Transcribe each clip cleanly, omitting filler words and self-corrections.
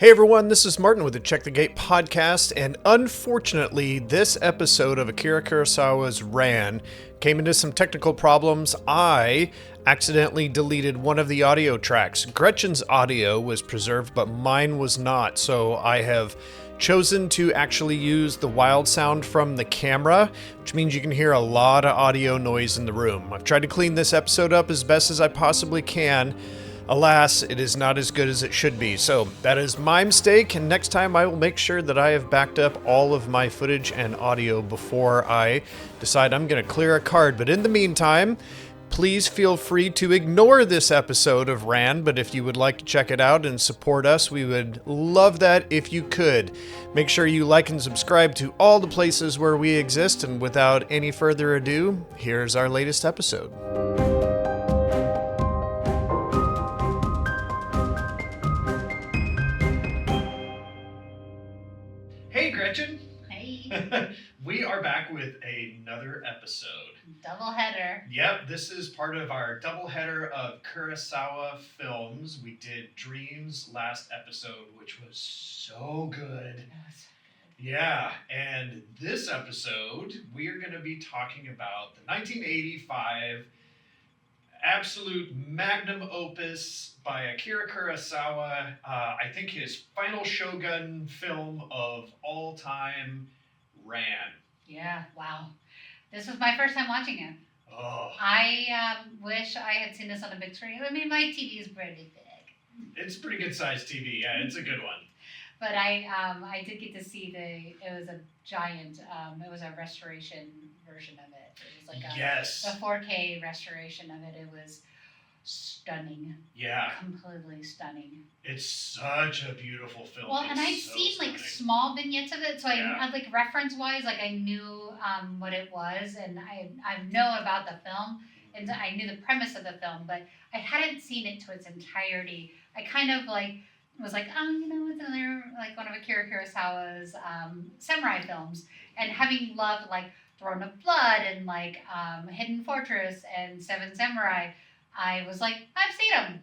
Hey everyone, this is Martin with the Check the Gate podcast, and unfortunately, this episode of Akira Kurosawa's Ran came into some technical problems. I accidentally deleted one of the audio tracks. Gretchen's audio was preserved, but mine was not, so I have chosen to actually use the wild sound from the camera, which means you can hear a lot of audio noise in the room. I've tried to clean this episode up as best as I possibly can. Alas, it is not as good as it should be, so that is my mistake, and next time I will make sure that I have backed up all of my footage and audio before I decide I'm going to clear a card. But in the meantime, please feel free to ignore this episode of Ran, but if you would like to check it out and support us, we would love that if you could. Make sure you like and subscribe to all the places where we exist, and without any further ado, here's our latest episode. Hey, Gretchen. Hey. We are back with another episode. Doubleheader. Yep, this is part of our doubleheader of Kurosawa films. We did Dreams last episode, which was so good. Yeah, and this episode, we are going to be talking about the 1985 absolute magnum opus by Akira Kurosawa. I think his final Shogun film of all time, Ran. Yeah, wow. This was my first time watching it. Oh. I wish I had seen this on a big screen. I mean, my TV is pretty big. It's a pretty good sized TV. Yeah, it's a good one. But I did get to see it was a giant, it was a restoration version of it. It was like a 4K restoration of it. It was stunning. Yeah. Completely stunning. It's such a beautiful film. Well, and I'd seen stunning. like small vignettes of it, so I like reference wise, like I knew what it was, and I know about the film, and I knew the premise of the film, but I hadn't seen it to its entirety. I kind of like was like, oh, you know, it's another like one of Akira Kurosawa's samurai films, and having loved like Throne of Blood and like Hidden Fortress and Seven Samurai, I was like, I've seen them.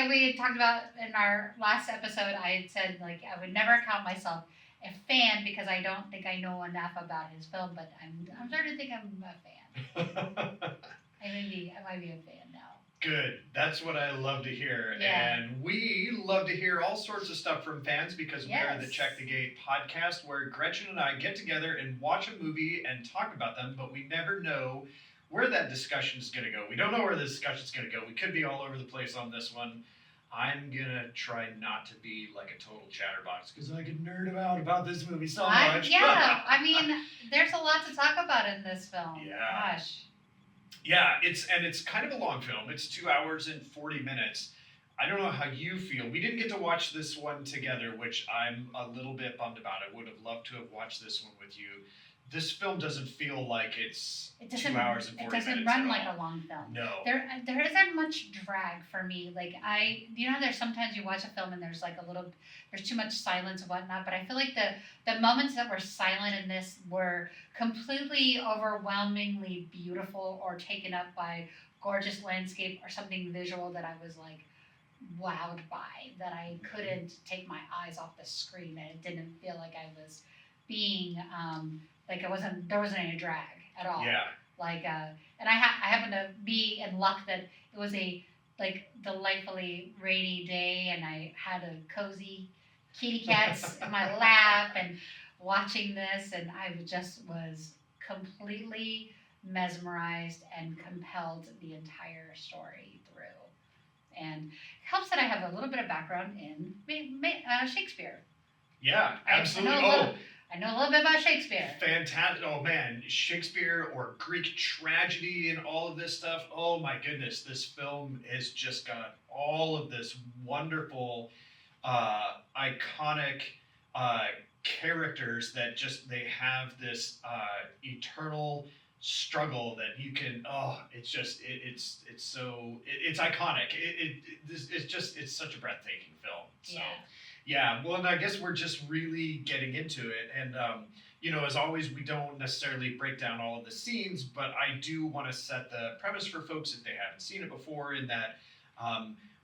We had talked about in our last episode, I had said like I would never count myself a fan because I don't think I know enough about his film, but I'm starting to think I'm a fan. I might be a fan now. Good. That's what I love to hear. Yeah. And we love to hear all sorts of stuff from fans because we are the Check the Gate podcast where Gretchen and I get together and watch a movie and talk about them, but we never know where that discussion is going to go. We don't know where the discussion is going to go. We could be all over the place on this one. I'm going to try not to be like a total chatterbox because I could nerd about this movie so much. Yeah. I mean, there's a lot to talk about in this film. Yeah. Gosh. Yeah, it's kind of a long film. It's 2 hours and 40 minutes. I don't know how you feel. We didn't get to watch this one together, which I'm a little bit bummed about. I would have loved to have watched this one with you. This film doesn't feel like it's 2 hours and 40 minutes. It doesn't run like a long film. No. There isn't much drag for me. Like there's sometimes you watch a film and there's there's too much silence and whatnot, but I feel like the moments that were silent in this were completely overwhelmingly beautiful or taken up by gorgeous landscape or something visual that I was like wowed by, that I couldn't take my eyes off the screen, and it didn't feel like I was being there wasn't any drag at all. Yeah. And I happened to be in luck that it was a delightfully rainy day, and I had a cozy kitty cats in my lap and watching this, and I just was completely mesmerized and compelled the entire story through. And it helps that I have a little bit of background in Shakespeare. Yeah, absolutely. I know a little bit about Shakespeare. Fantastic. Oh, man. Shakespeare or Greek tragedy and all of this stuff. Oh, my goodness. This film has just got all of this wonderful, iconic characters that just, they have this eternal struggle that you can, it's iconic. It's such a breathtaking film. So. Yeah, well, and I guess we're just really getting into it. And, as always, we don't necessarily break down all of the scenes, but I do want to set the premise for folks if they haven't seen it before, in that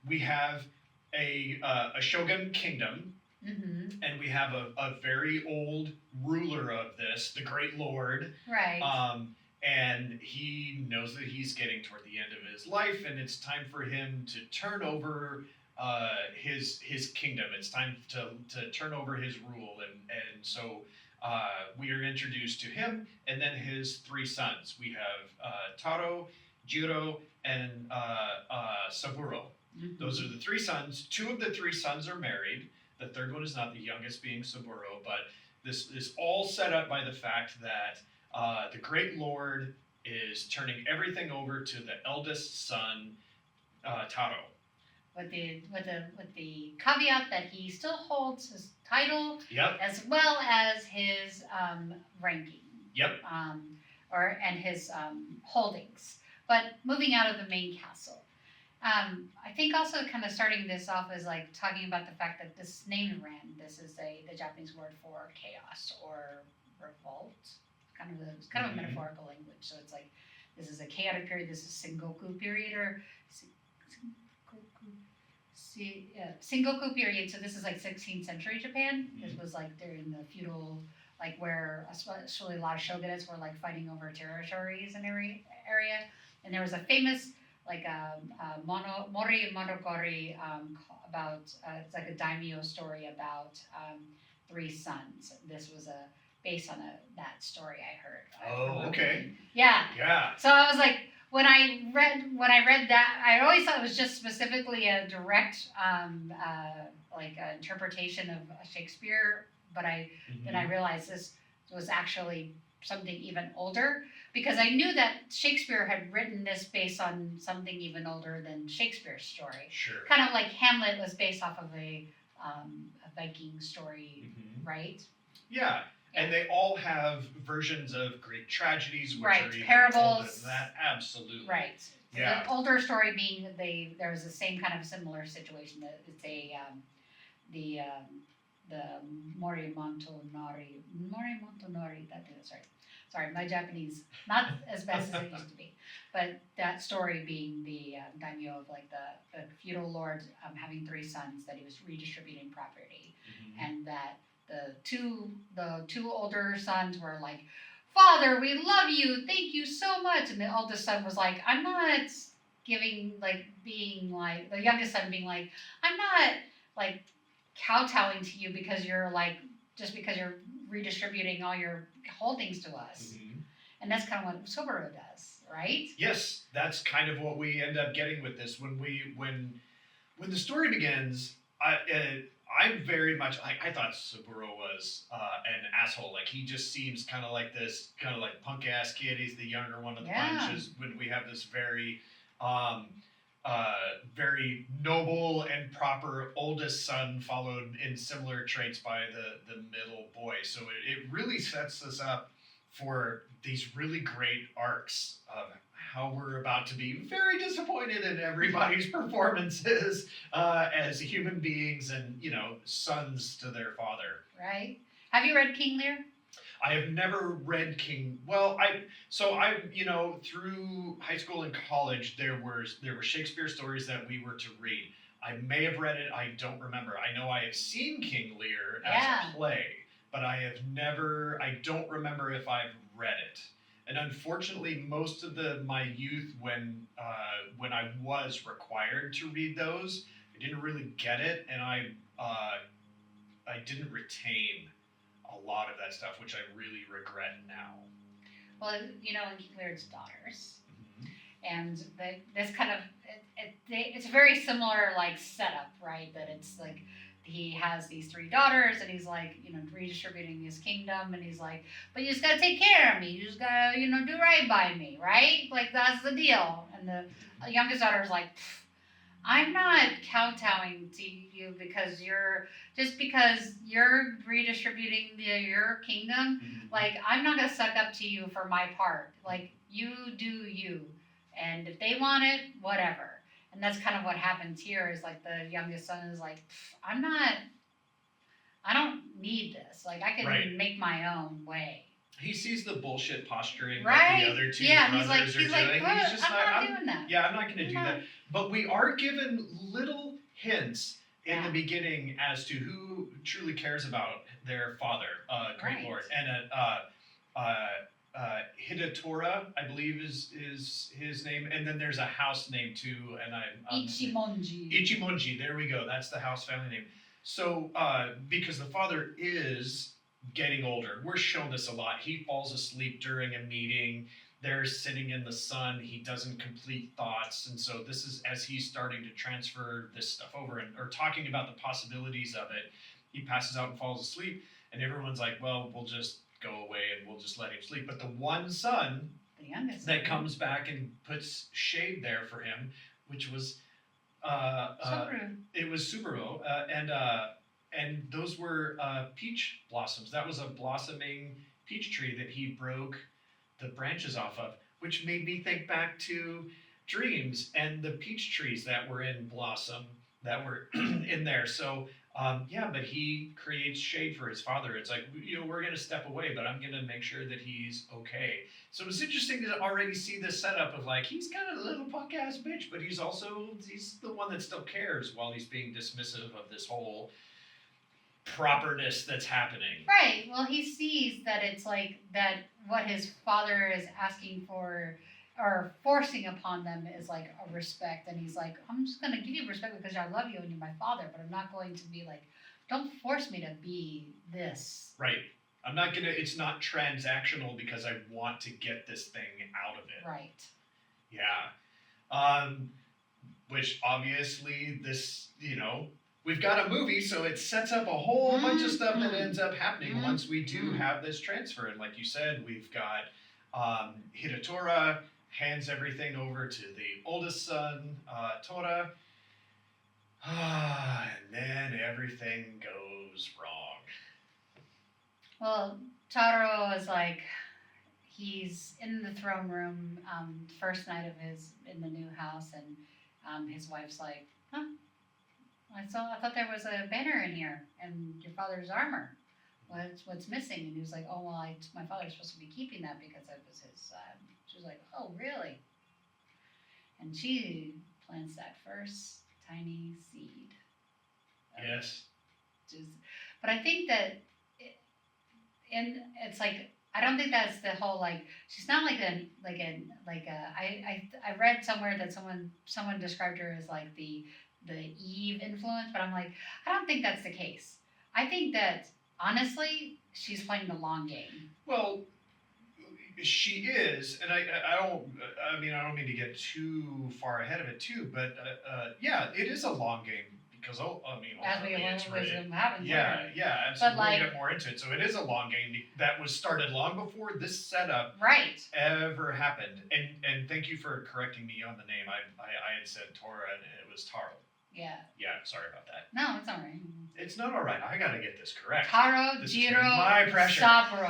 we have a shogun kingdom, and we have a very old ruler of this, the Great Lord. Right. And he knows that he's getting toward the end of his life, and it's time for him to turn over his kingdom. It's time to turn over his rule, and so we are introduced to him, and then his three sons. We have Taro, Jiro, and Saburo. Those are the three sons. Two of the three sons are married. The third one is not, the youngest being Saburo. But this is all set up by the fact that the Great Lord is turning everything over to the eldest son, Taro. With the caveat that he still holds his title, Yep. as well as his ranking. Yep. And his holdings. But moving out of the main castle. I think also kind of starting this off is like talking about the fact that this name Ran, this is the Japanese word for chaos or revolt. It's kind of a metaphorical language. So it's like, this is a chaotic period, this is Sengoku period, or Sengoku period. So this is like 16th century Japan. This was like during the feudal, like where especially a lot of shogunates were like fighting over territories and area. And there was a famous like Mori Monogori about it's like a daimyo story about three sons. This was based on that story I heard. Oh, okay. Yeah. Yeah. So I was like, when I read that, I always thought it was just specifically a direct interpretation of Shakespeare, but then I realized this was actually something even older, because I knew that Shakespeare had written this based on something even older than Shakespeare's story. Sure. Kind of like Hamlet was based off of a Viking story, right? Yeah. And they all have versions of Greek tragedies, which are even parables. older than that. Absolutely. Right. Yeah. The older story being there was the same kind of similar situation. That it's the Mori Montanari. Sorry, my Japanese not as best as it used to be. But that story being the daimyo of like the feudal lord having three sons, that he was redistributing property, and that the two older sons were like, "Father, we love you, thank you so much," and the oldest son was like, "I'm not giving being like," the youngest son being like, "I'm not like kowtowing to you because you're like just because you're redistributing all your holdings to us." And that's kind of what Soboro does, right? Yes, that's kind of what we end up getting with this. When the story begins, I'm very much I thought Saburo was an asshole. Like, he just seems kind of like this kind of like punk ass kid. He's the younger one of the bunch. When we have this very very noble and proper oldest son, followed in similar traits by the middle boy. So it really sets us up for these really great arcs of how we're about to be very disappointed in everybody's performances as human beings and, sons to their father. Right. Have you read King Lear? I have never read King. Well, through high school and college, there were Shakespeare stories that we were to read. I may have read it. I don't remember. I know I have seen King Lear as a play, but I don't remember if I've read it. And unfortunately, most of my youth, when I was required to read those, I didn't really get it, and I didn't retain a lot of that stuff, which I really regret now. Well, in King Lear's daughters, and this kind of it's a very similar setup, right? That it's like he has these three daughters, and he's redistributing his kingdom, and he's like, but you just gotta take care of me, you just gotta do right by me, right? Like, that's the deal. And the youngest daughter is like, I'm not kowtowing to you because you're redistributing your kingdom. Like, I'm not gonna suck up to you for my part. Like, you do you, and if they want it, whatever. And that's kind of what happens here. Is like the youngest son is like, I don't need this. Like, I can make my own way. He sees the bullshit posturing that the other two brothers are doing. He's just I'm not doing that. Yeah, I'm not going to do that. But we are given little hints in the Yeah. beginning as to who truly cares about their father, Great Right. Lord, and Hidatora, I believe is his name, and then there's a house name too, and Ichimonji. Ichimonji. There we go. That's the house family name. So because the father is getting older, we're shown this a lot. He falls asleep during a meeting. They're sitting in the sun. He doesn't complete thoughts, and so this is as he's starting to transfer this stuff over and or talking about the possibilities of it. He passes out and falls asleep, and everyone's like, "Well, we'll just go away and we'll just let him sleep." But the one son The youngest. that comes back and puts shade there for him, which was Subaru. it was Subaru, and those were peach blossoms. That was a blossoming peach tree that he broke the branches off of, which made me think back to Dreams and the peach trees that were in blossom that were in there. So yeah, but he creates shade for his father. It's like, we're going to step away, but I'm going to make sure that he's okay. So it's interesting to already see this setup of like, he's kind of a little punk ass bitch, but he's the one that still cares while he's being dismissive of this whole properness that's happening. Right. Well, he sees that it's like that what his father is asking for or forcing upon them is like a respect, and he's like, I'm just gonna give you respect because I love you and you're my father, but I'm not going to be like, don't force me to be this. Right. It's not transactional because I want to get this thing out of it. Right. Yeah. Which obviously we've got a movie, so it sets up a whole bunch of stuff that ends up happening once we do have this transfer. And like you said, we've got Hidatora hands everything over to the oldest son, Tora. And then everything goes wrong. Well, Taro is like, he's in the throne room, first night of in the new house, and his wife's like, huh? I thought there was a banner in here and your father's armor. What's missing? And he was like, oh well, my father's supposed to be keeping that because it was his. She was like, oh really? And she plants that first tiny seed. Yes. But I think that, it's like, I don't think that's the whole like. She's not I read somewhere that someone described her as like the Eve influence, but I'm like, I don't think that's the case. I think that honestly, she's playing the long game. Well, she is, and I don't mean to get too far ahead of it too, but yeah, it is a long game because as we ultimately happens. Yeah, absolutely. But We'll get more into it. So it is a long game that was started long before this setup right ever happened. And thank you for correcting me on the name. I had said Tora and it was Taro. Yeah. Yeah, sorry about that. No, it's all right. It's not all right. I gotta get this correct. Taro, This Jiro, is my pressure. Saburo.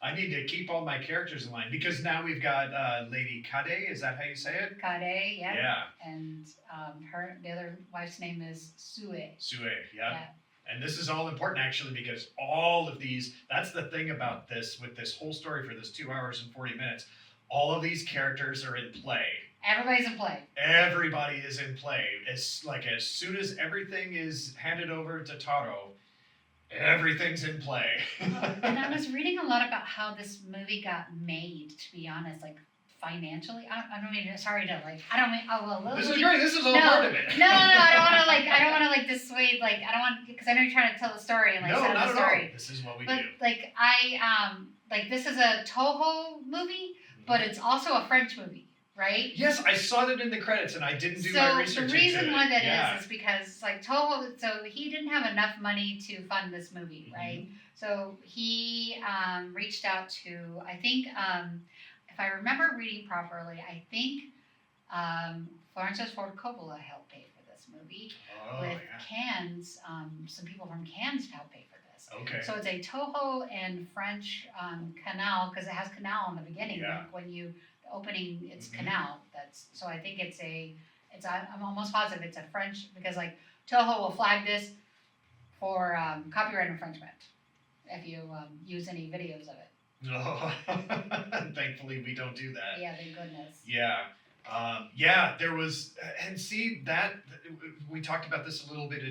I need to keep all my characters in line because now we've got Lady Kade. Is that how you say it? Kade, yeah. Yeah. And the other wife's name is Sue. Sue, yeah. And this is all important actually because all of these, that's the thing about this, with this whole story for this 2 hours and 40 minutes, all of these characters are in play. Everybody's in play. Everybody is in play. It's like as soon as everything is handed over to Taro, everything's in play. And I was reading a lot about how this movie got made, to be honest, like financially. I don't mean, sorry to like, I don't mean, oh well. This is great. This is all part of it. No, I don't want to dissuade, I don't want, because I know you're trying to tell the story and no, set not up the at story. all. This is what we but, do. This is a Toho movie, but it's also a French movie. Right? Yes, I saw that in the credits, and I didn't do my research. So the reason why that is because Toho. So he didn't have enough money to fund this movie, right? So he reached out to, I think, if I remember reading properly, I think Francis Ford Coppola helped pay for this movie Cannes. Some people from Cannes helped pay for this. Okay. So it's a Toho and French canal because it has canal in the beginning. Yeah. Like when you opening its canal. So I think I'm almost positive it's a French, because like Toho will flag this for copyright infringement if you use any videos of it. No, thankfully we don't do that. Yeah, thank goodness. Yeah, Yeah, there was, and see that we talked about this a little bit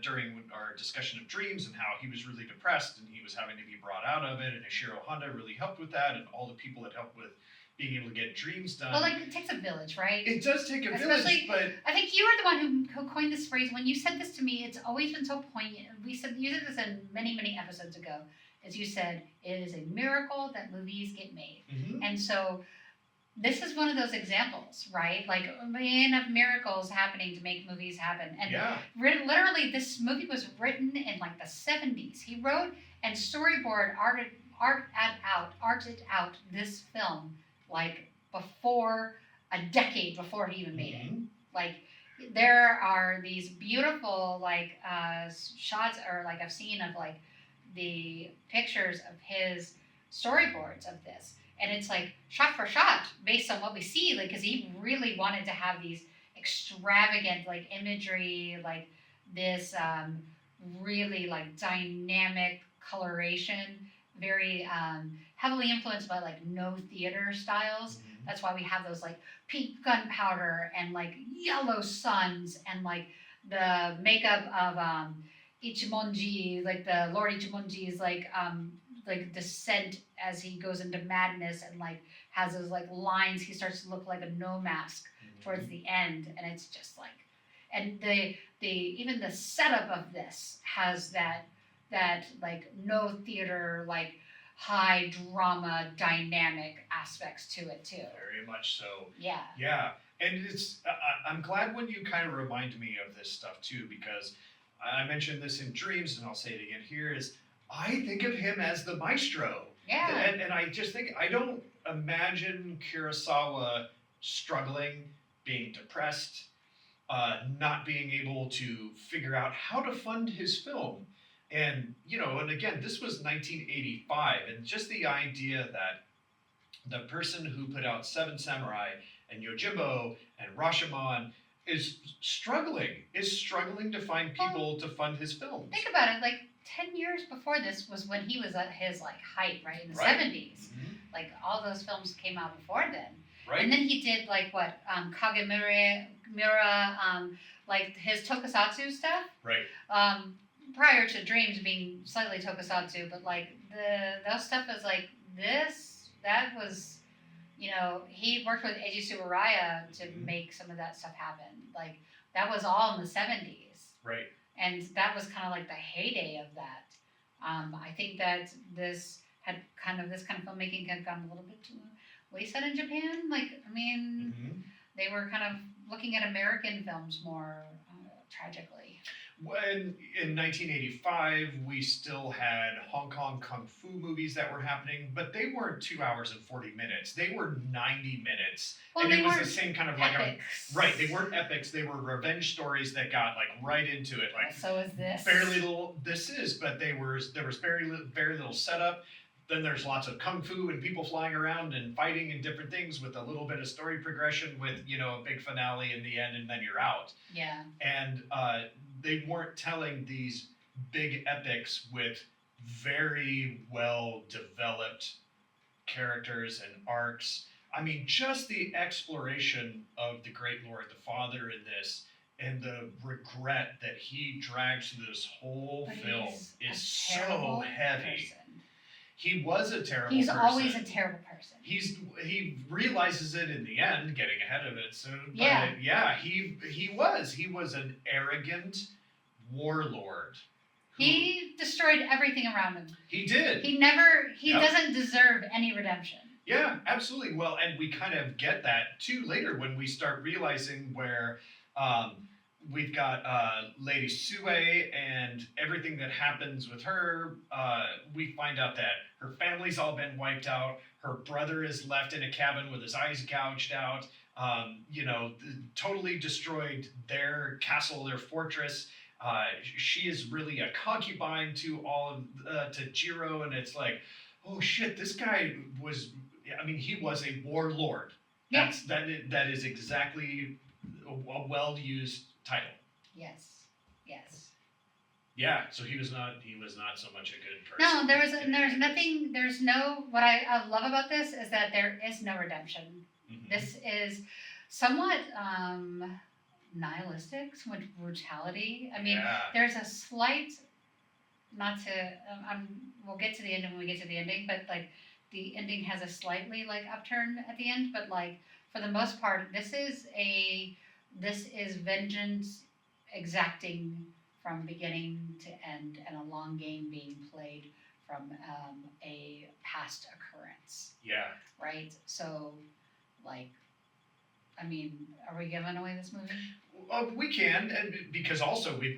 during our discussion of dreams and how he was really depressed and he was having to be brought out of it, and Ishiro Honda really helped with that, and all the people that helped with being able to get dreams done. Well, like, it takes a village, right? It does take a Especially, village, but I think you were the one who coined this phrase. When you said this to me, it's always been so poignant. You said this in many episodes ago. As you said, it is a miracle that movies get made, and so this is one of those examples, right? Like, a million of miracles happening to make movies happen. And literally, this movie was written in like the 70s. He wrote and arted out this film like before, a decade before he even made it. Like, there are these beautiful like shots, or like I've seen of like the pictures of his storyboards of this. And it's like shot for shot based on what we see, like, because he really wanted to have these extravagant like imagery, like this really like dynamic coloration, very heavily influenced by like no theater styles. That's why we have those like pink gunpowder and like yellow suns, and like the makeup of Ichimonji, like the Lord Ichimonji's like descent as he goes into madness, and like has those like lines. He starts to look like a no mask towards the end, and it's just like, and the even the setup of this has that like no theater, like high drama dynamic aspects to it too. Very much so. Yeah. Yeah, and it's I'm glad when you kind of remind me of this stuff too, because I mentioned this in Dreams, and I'll say it again here, is I think of him as the maestro. Yeah. And I just think, I don't imagine Kurosawa struggling, being depressed, not being able to figure out how to fund his film. And, and again, this was 1985, and just the idea that the person who put out Seven Samurai and Yojimbo and Rashomon is struggling to find people to fund his films. Think about it, like 10 years before this was when he was at his like height, right? In the 70s. Like, all those films came out before then. Right. And then he did like what, Kagemura, like his tokusatsu stuff. Right. Prior to Dreams being slightly tokusatsu, but like those stuff was like this, that was, he worked with Eiji Tsuburaya to make some of that stuff happen. Like, that was all in the 70s. Right. And that was kind of like the heyday of that. I think that this kind of filmmaking had gone a little bit to wayside in Japan. Like, I mean, they were kind of looking at American films more tragically. When in 1985, we still had Hong Kong kung fu movies that were happening, but they weren't 2 hours and 40 minutes. They were 90 minutes. Well, and it was the same kind of like epics. They weren't epics. They were revenge stories that got like right into it. Like, so is this. Very little. This is, but there was very little setup. Then there's lots of kung fu and people flying around and fighting and different things, with a little bit of story progression, with a big finale in the end, and then you're out. Yeah. And they weren't telling these big epics with very well developed characters and arcs. I mean, just the exploration of the Great Lord, the Father, in this, and the regret that he drags through this whole film is so heavy. Person. He was a terrible He's person. Always a terrible person. He realizes it in the end, getting ahead of it soon. But he was an arrogant warlord. He destroyed everything around him. He did. He doesn't deserve any redemption. Yeah, absolutely. Well, and we kind of get that too later when we start realizing where we've got Lady Sue and everything that happens with her. We find out that her family's all been wiped out. Her brother is left in a cabin with his eyes gouged out. Totally destroyed their castle, their fortress. She is really a concubine to to Jiro, and it's like, oh shit, this guy was. I mean, he was a warlord. Yeah. That is exactly a well-used title. Yes. Yeah, so he was not so much a good person. No, what I love about this is that there is no redemption. Mm-hmm. This is somewhat nihilistic, somewhat brutality. I mean, Yeah. there's a slight, not to, we'll get to the end when we get to the ending, but like the ending has a slightly like upturn at the end, but like for the most part, this is vengeance exacting from beginning to end, and a long game being played from a past occurrence, Yeah. right? So, like, I mean, are we giving away this movie? We can, and because also with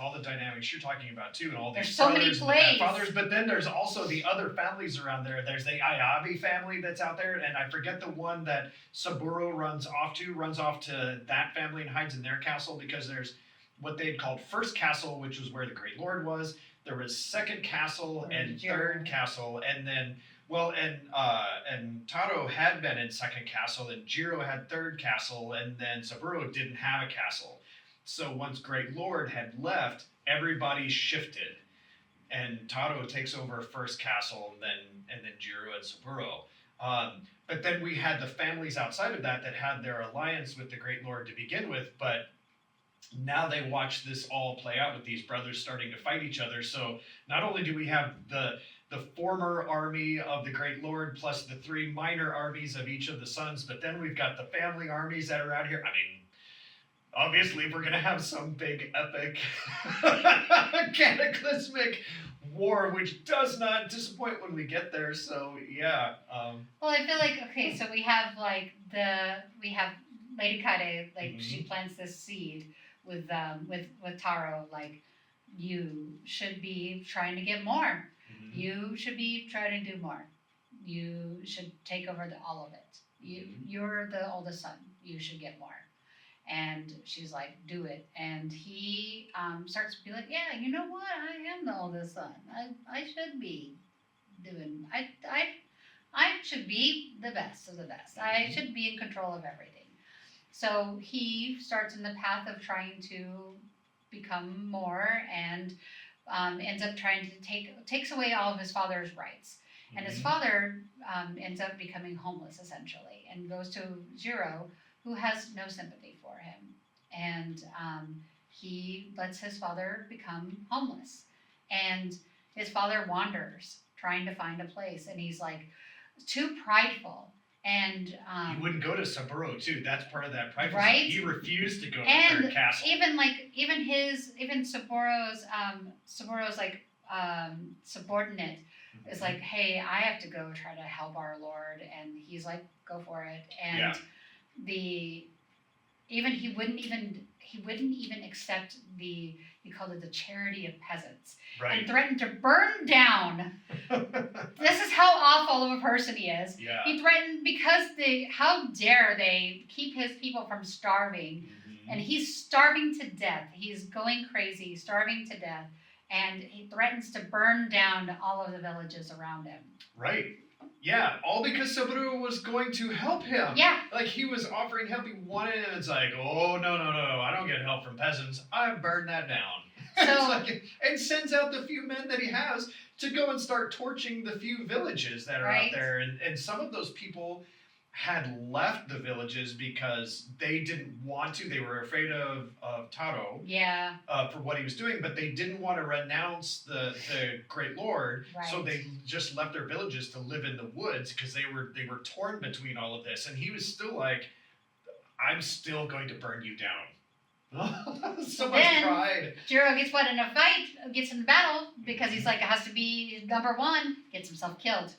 all the dynamics you're talking about too, and all these There's so many brothers and the plays. fathers, but then there's also the other families around there. There's the Ayabe family that's out there, and I forget the one that Saburo runs off to that family and hides in their castle, because there's what they'd called First Castle, which was where the Great Lord was. There was Second Castle and Third Castle, and then and Taro had been in Second Castle, and Jiro had Third Castle, and then Saburo didn't have a castle. So once Great Lord had left, everybody shifted, and Taro takes over First Castle, and then Jiro and Saburo. But then we had the families outside of that had their alliance with the Great Lord to begin with, but now they watch this all play out with these brothers starting to fight each other. So not only do we have the former army of the Great Lord plus the three minor armies of each of the sons, but then we've got the family armies that are out here. I mean, obviously we're going to have some big epic cataclysmic war, which does not disappoint when we get there. So yeah. Well, I feel like, okay, so we have Lady Kaede, like she plants this seed with Taro, like, you should be trying to get more. You should be trying to do more. You should take over all of it. You're the oldest son. You should get more. And she's like, do it. And he starts to be like, yeah, you know what? I am the oldest son. I should be doing. I should be the best of the best. I should be in control of everything. So he starts in the path of trying to become more, and ends up trying to takes away all of his father's rights. And his father ends up becoming homeless, essentially, and goes to Jiro, who has no sympathy for him. And he lets his father become homeless. And his father wanders, trying to find a place. And he's like too prideful. And he wouldn't go to Saburo too. That's part of that prideful. Right? He refused to go to and Third Castle. Even Saburo's like subordinate is like, hey, I have to go try to help our lord, and he's like, go for it. And he wouldn't even accept he called it the charity of peasants, right, and threatened to burn down. This is how awful of a person he is. Yeah. He threatened how dare they keep his people from starving, and he's starving to death. He's going crazy, starving to death, and he threatens to burn down all of the villages around him. Right. Yeah, all because Saburo was going to help him. Yeah. Like, he was offering help, he wanted it, and it's like, oh, no, I don't get help from peasants. I burn that down. So, and sends out the few men that he has to go and start torching the few villages that are out there. And some of those people had left the villages because they didn't want to. They were afraid of Taro. Yeah. For what he was doing, but they didn't want to renounce the Great Lord, so they just left their villages to live in the woods because they were torn between all of this. And he was still like, I'm still going to burn you down. So much pride. Jiro gets in the battle, because he's like, it has to be number one, gets himself killed.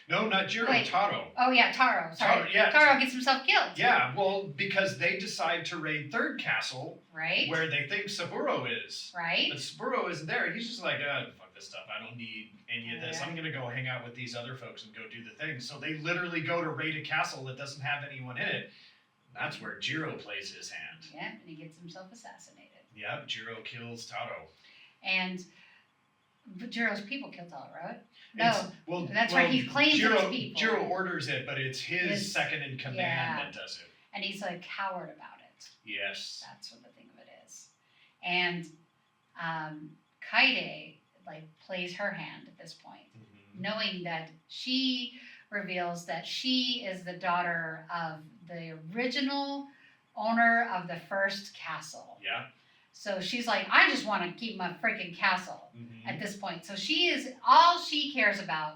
No, not Jiro, Taro. Oh yeah, Taro. Sorry. Taro gets himself killed. Yeah, well, because they decide to raid Third Castle, right, where they think Saburo is. Right. But Saburo isn't there. He's just like, fuck this stuff. I don't need any of this. I'm going to go hang out with these other folks and go do the thing. So they literally go to raid a castle that doesn't have anyone in it. That's where Jiro plays his hand. Yeah, and he gets himself assassinated. Yep, Jiro kills Taro. But Jiro's people kill Taro, right? No, that's right. He claims his people. Jiro orders it, but it's his second in command that does it. And he's a coward about it. Yes. That's what the thing of it is. And Kaede plays her hand at this point, knowing that she reveals that she is the daughter of the original owner of the first castle. Yeah. So she's like, I just want to keep my freaking castle Mm-hmm. at this point. So all she cares about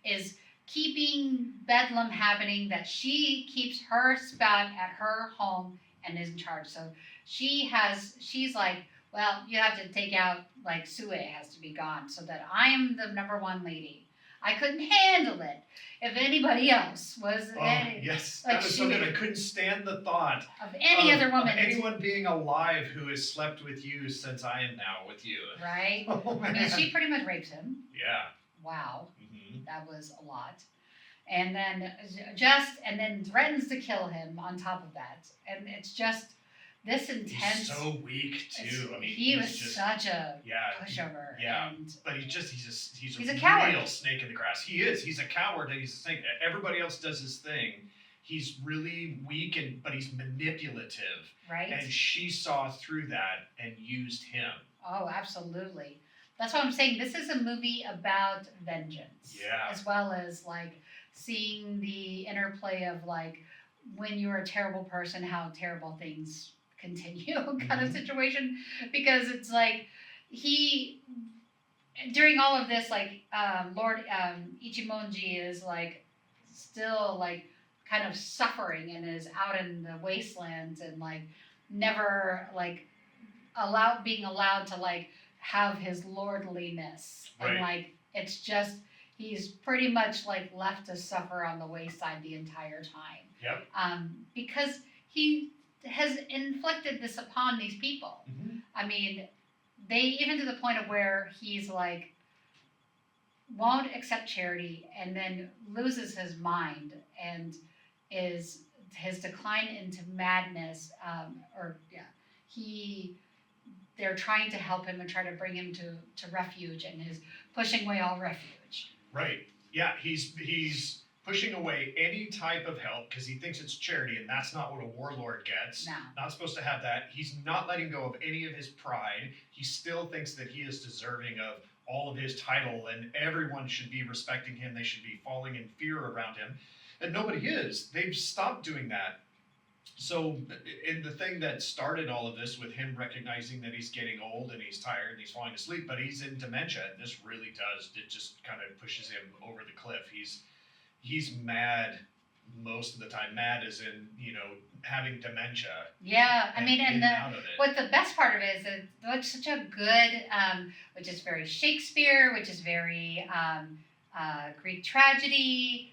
is keeping Bedlam happening, that she keeps her spot at her home and is in charge. So she's like, well, you have to take out, like, Sue has to be gone so that I'm the number one lady. I couldn't handle it if anybody else was. Yes, like, that was so good. I couldn't stand the thought of any other woman. Of anyone being alive who has slept with you since I am now with you. Right? Oh, man. I mean, she pretty much raped him. Yeah. Wow. Mm-hmm. That was a lot. And then threatens to kill him on top of that. And it's just this intense. He's so weak too. I mean, he was just such a pushover. Yeah, and but he's a coward. Real snake in the grass. He is. He's a coward and he's a snake. Everybody else does his thing. He's really weak but he's manipulative. Right. And she saw through that and used him. Oh, absolutely. That's what I'm saying. This is a movie about vengeance. Yeah. As well as, like, seeing the interplay of, like, when you're a terrible person, how terrible things continue kind of situation. Because it's like during all of this, like, Lord Ichimonji is, like, still, like, kind of suffering and is out in the wastelands and, like, never, like, being allowed to, like, have his lordliness. Right. And, like, it's just, he's pretty much, like, left to suffer on the wayside the entire time. Yep. Because he has inflicted this upon these people. Mm-hmm. I mean, they, even to the point of where he's, like, won't accept charity and then loses his mind and is his decline into madness. They're trying to help him and try to bring him to refuge and is pushing away all refuge. Right. Yeah, he's pushing away any type of help because he thinks it's charity, and that's not what a warlord gets. No. Not supposed to have that. He's not letting go of any of his pride. He still thinks that he is deserving of all of his title, and everyone should be respecting him. They should be falling in fear around him. And nobody is. They've stopped doing that. So, in the thing that started all of this with him recognizing that he's getting old and he's tired and he's falling asleep, but he's in dementia, and this really does, it just kind of pushes him over the cliff. He's mad most of the time. Mad as in, having dementia. Yeah, I mean, and what the best part of it is that it's such a good, which is very Shakespeare, which is very Greek tragedy,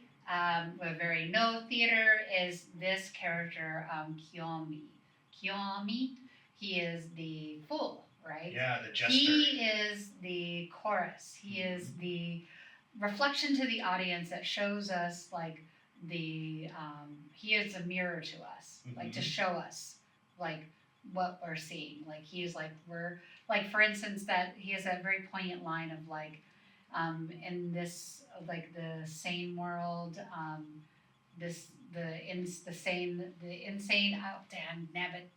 with very no theater, is this character, Kiyomi. He is the fool, right? Yeah, the jester. He is the chorus. He is the reflection to the audience that shows us, like, he is a mirror to us, like, to show us, like, what we're seeing. Like, he's like, for instance, that he has that very poignant line of, like, in this, like, the sane world, the insane, oh, damn, nabbit,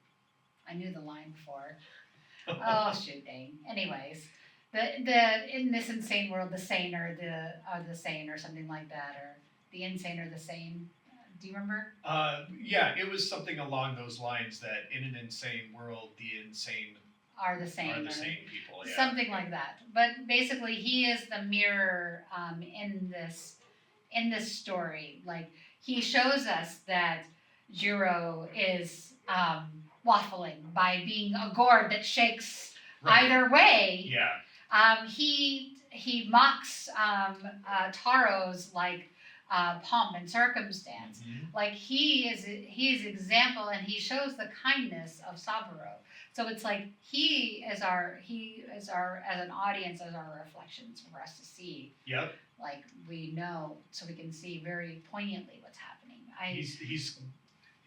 I knew the line before. Oh, shoot, dang. Anyways, in this insane world, the sane are the sane, or something like that, or the insane are the sane. Do you remember? Yeah, it was something along those lines, that in an insane world, the insane are the same people. Yeah. Something like that. But basically, he is the mirror in this story. Like, he shows us that Jiro is waffling by being a gourd that shakes either way. Yeah. He mocks Taro's, like, pomp and circumstance. Mm-hmm. Like, he is example, and he shows the kindness of Saburo. So it's like he is our as an audience, as our reflections for us to see. Yep. Like, we know, so we can see very poignantly what's happening.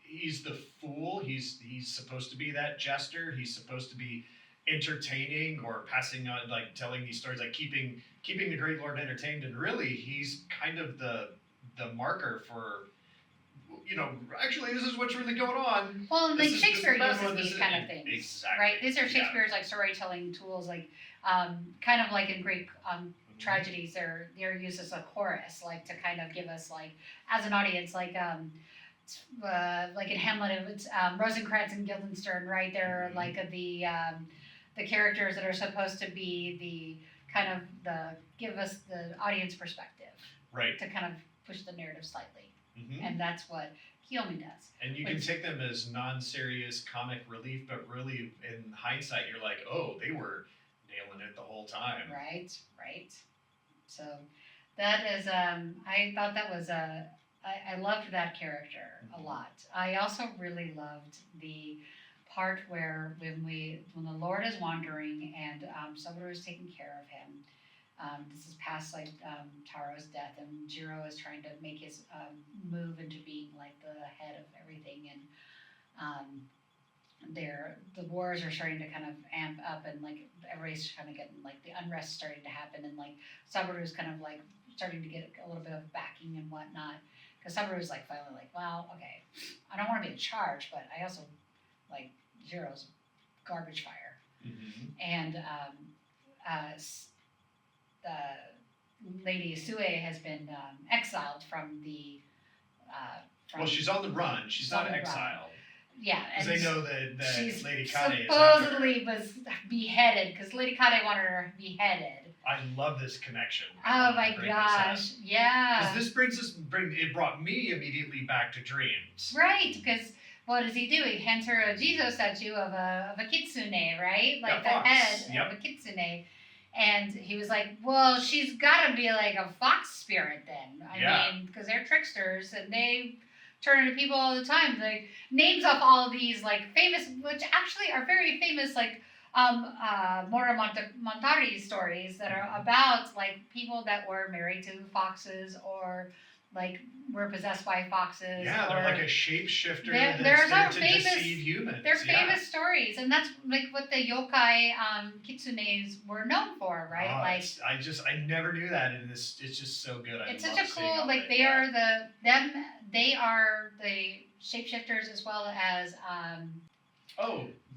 He's the fool. He's supposed to be that jester. He's supposed to be entertaining or passing on, like, telling these stories, like keeping the great lord entertained. And really, he's kind of the marker for, actually, this is what's really going on. Well, like, Shakespeare uses these kind of things. Exactly. Right? These are Shakespeare's, like, storytelling tools, like, kind of like in Greek tragedies, they're used as a chorus, like to kind of give us like as an audience, like in Hamlet, it's Rosencrantz and Guildenstern, right? They're like the characters that are supposed to be the kind of the give us the audience perspective, right, to kind of push the narrative slightly, mm-hmm. and that's what Kiyomi does. And you can take them as non-serious comic relief, but really, in hindsight, you're like, oh, they were nailing it the whole time. Right. So that is, I thought that was I loved that character a lot. I also really loved the part where when the Lord is wandering and Saburo is taking care of him. This is past like Taro's death, and Jiro is trying to make his move into being like the head of everything, and the wars are starting to kind of amp up, and like everybody's kind of getting like the unrest starting to happen, and like Saburo is kind of like starting to get a little bit of backing and whatnot, because Saburo is like finally like, well, okay, I don't want to be in charge, but I also like Jiro's garbage fire, and Lady Sue has been exiled from the. Well, she's on the run. She's not exiled. Yeah, because they know that Lady Kade supposedly was beheaded because Lady Kade wanted her beheaded. I love this connection. Oh my gosh, yeah. Because this it brought me immediately back to dreams. Right, because what does he do? He hands her a Jizo statue of a kitsune, right? Like the head of a kitsune. And he was like, well, she's got to be like a fox spirit then. I mean, because they're tricksters and they turn into people all the time. Like, names off all of these, like, famous, which actually are very famous, like, Mora Montari stories that are about, like, people that were married to foxes or, like, were possessed by foxes. Yeah, they're like a shapeshifter that's there to deceive humans. They're famous stories, and that's like what the yokai kitsunes were known for, right? Oh, like I never knew that, and it's just so good. It's such a cool, like they are they are the shapeshifters as well as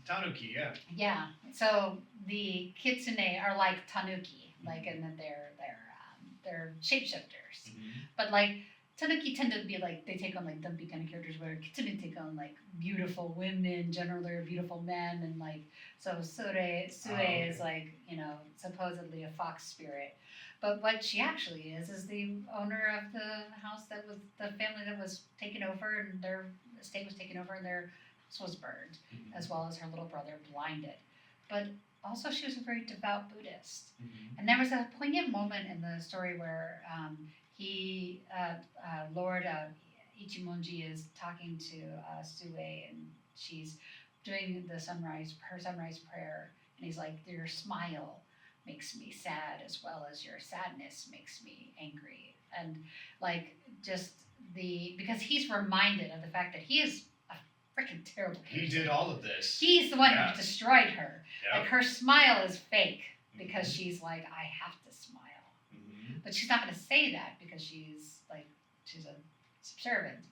tanuki, yeah. Yeah, so the kitsune are like tanuki, like, and then they're shapeshifters, but like. Tanuki tend to be like, they take on like dumpy kind of characters, where kitsune take on like beautiful women, generally they're beautiful men, and like, so Sue is like, supposedly a fox spirit. But what she actually is the owner of the house that was, the family that was taken over, and their estate was taken over, and their house was burned, as well as her little brother blinded. But also she was a very devout Buddhist. And there was a poignant moment in the story where Lord Ichimonji is talking to Sue, and she's doing her sunrise prayer, and he's like, your smile makes me sad as well as your sadness makes me angry. And like, just because he's reminded of the fact that he is a freaking terrible person. He did all of this. He's the one who destroyed her. Yep. Like, her smile is fake because she's like, I have to smile. But she's not going to say that because she's a subservient.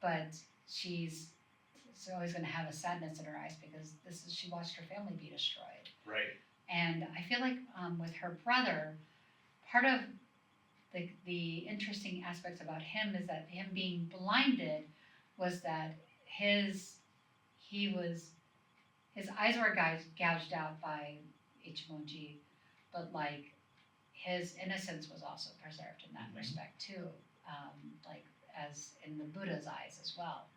But she's always going to have a sadness in her eyes because she watched her family be destroyed. Right. And I feel like with her brother, part of the interesting aspects about him is that him being blinded was that his eyes were gouged out by Ichimonji, but like, his innocence was also preserved in that respect too, like as in the Buddha's eyes as well,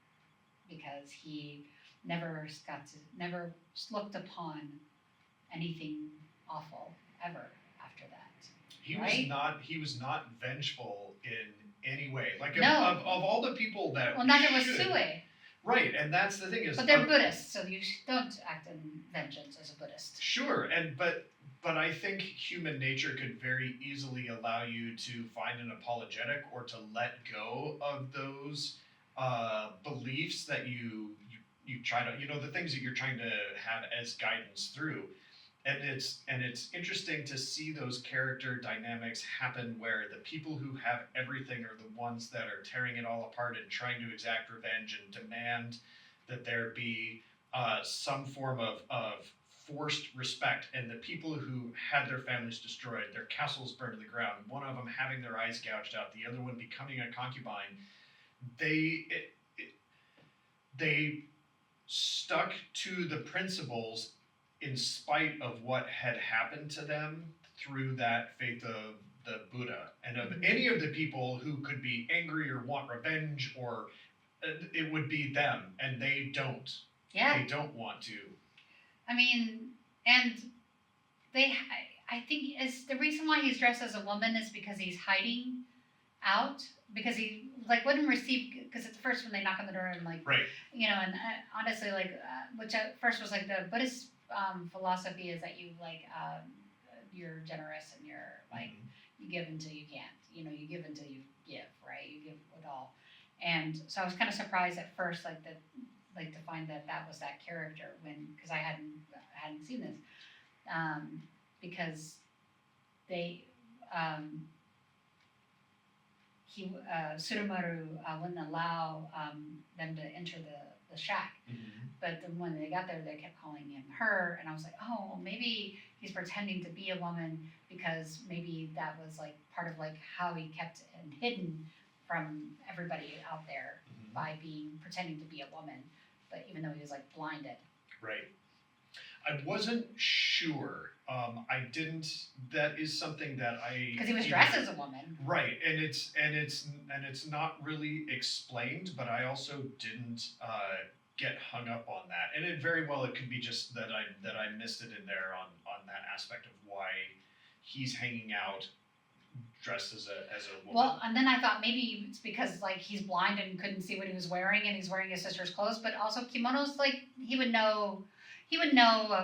because he never looked upon anything awful ever after that. He was not vengeful in any way. Like, of all the people that neither was Sue. Right, and that's the thing is. But they're Buddhists, so you don't act in vengeance as a Buddhist. Sure, but I think human nature could very easily allow you to find an apologetic or to let go of those beliefs that you try to, the things that you're trying to have as guidance through. And it's interesting to see those character dynamics happen where the people who have everything are the ones that are tearing it all apart and trying to exact revenge and demand that there be some form of forced respect, and the people who had their families destroyed, their castles burned to the ground, one of them having their eyes gouged out, the other one becoming a concubine, they they stuck to the principles in spite of what had happened to them through that faith of the Buddha, and of any of the people who could be angry or want revenge, or it would be them, and they don't. Yeah. They don't want to. I mean, and I think it's the reason why he's dressed as a woman is because he's hiding out, because he like wouldn't receive, because at the first when they knock on the door and like, right, and honestly like which at first was like the Buddhist philosophy is that you like you're generous and you're like you give until you can't, you give until you give, right? You give with all. And so I was kind of surprised at first, like that, like to find that was that character because I hadn't seen this, because they Surumaru wouldn't allow them to enter the shack, but then when they got there, they kept calling him her, and I was like, oh, maybe he's pretending to be a woman because maybe that was like part of like how he kept it hidden from everybody out there by pretending to be a woman, but even though he was like blinded. Right. I wasn't sure. I didn't. That is something that because he was dressed as a woman. Right, and it's not really explained, but I also didn't get hung up on that, and it could be just that I missed it in there on that aspect of why he's hanging out dressed as a woman. Well, and then I thought maybe it's because like he's blind and couldn't see what he was wearing, and he's wearing his sister's clothes, but also kimonos, like he would know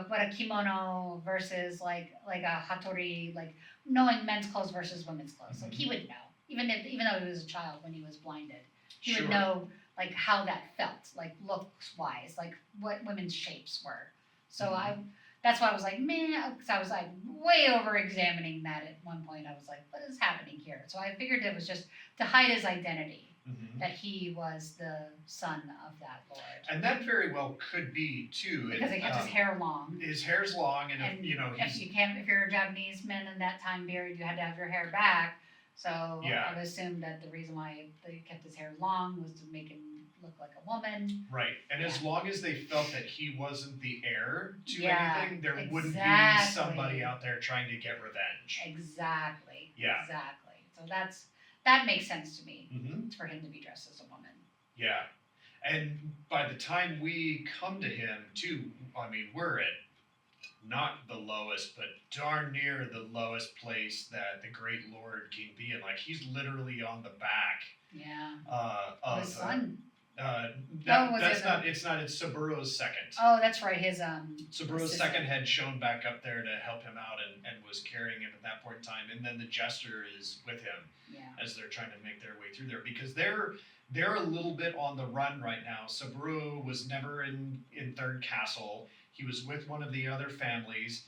what a kimono versus like a hatori, like knowing men's clothes versus women's clothes. Like he would know, even though he was a child when he was blinded, he would know like how that felt, like looks wise, like what women's shapes were. So that's why I was like, man, because I was like way over examining that at one point. I was like, what is happening here? So I figured it was just to hide his identity. That he was the son of that lord, and that very well could be too, because he kept his hair long. His hair's long, and if you're a Japanese man in that time period, you had to have your hair back. So I would assume that the reason why they kept his hair long was to make him look like a woman. Right, and as long as they felt that he wasn't the heir to anything, there wouldn't be somebody out there trying to get revenge. Exactly. Yeah. Exactly. So that makes sense to me, for him to be dressed as a woman. Yeah. And by the time we come to him, too, I mean, we're at not the lowest, but darn near the lowest place that the Great Lord can be in. Like, he's literally on the back. Yeah. Of his son. It's Saburo's second. Oh, that's right. His Saburo's second had shown back up there to help him out and was carrying him at that point in time, and then the jester is with him as they're trying to make their way through there, because they're a little bit on the run right now. Saburo was never in Third Castle. He was with one of the other families.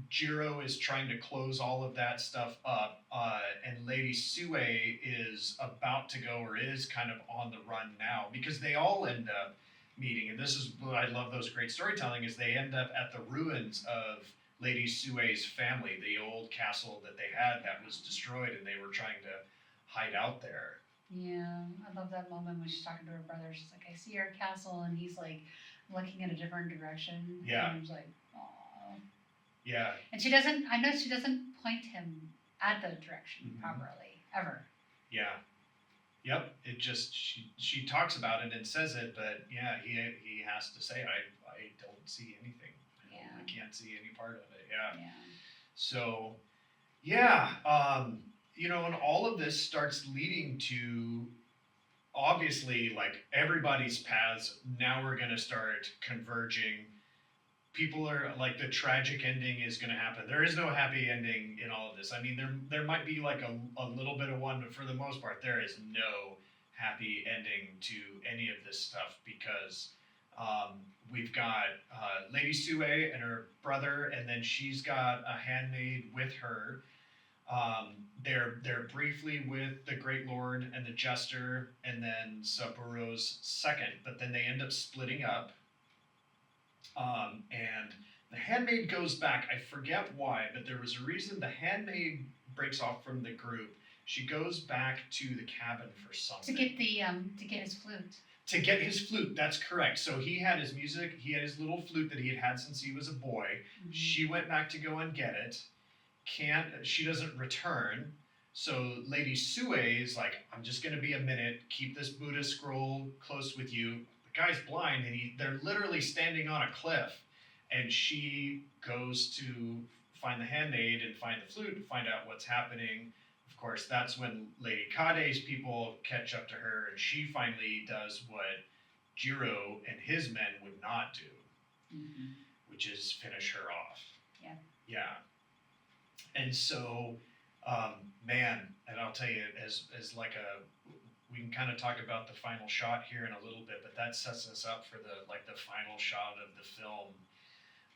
Jiro is trying to close all of that stuff up, and Lady Sue is about to go, or is kind of on the run now, because they all end up meeting, and this is what I love, those great storytelling, is they end up at the ruins of Lady Sue's family, the old castle that they had that was destroyed, and they were trying to hide out there. Yeah, I love that moment when she's talking to her brother. She's like, I see your castle, and he's like looking in a different direction. Yeah. And he's like, oh. Yeah. And she doesn't point him at the direction properly, ever. Yeah. Yep. It just, she talks about it and says it, but yeah, he has to say, I don't see anything. I can't see any part of it. Yeah. So, yeah. And all of this starts leading to, obviously, like, everybody's paths now are going to start converging. People are like, the tragic ending is going to happen. There is no happy ending in all of this. I mean, there might be like a little bit of one, but for the most part, there is no happy ending to any of this stuff, because we've got Lady Sue and her brother, and then she's got a handmaid with her. They're briefly with the Great Lord and the Jester, and then Saburo's second, but then they end up splitting up. And The handmaid goes back. I forget why, but there was a reason the handmaid breaks off from the group. She goes back to the cabin for something. To get his flute. To get his flute, that's correct. So he had his music, he had his little flute that he had since he was a boy. Mm-hmm. She went back to go and get it. She doesn't return. So Lady Sue is like, I'm just going to be a minute, keep this Buddha scroll close with you. The guy's blind, and they're literally standing on a cliff. And she goes to find the handmaid and find the flute and find out what's happening. Of course, that's when Lady Kade's people catch up to her, and she finally does what Jiro and his men would not do, mm-hmm. which is finish her off. Yeah. Yeah. And so, man, and I'll tell you, as like we can kind of talk about the final shot here in a little bit, but that sets us up for the final shot of the film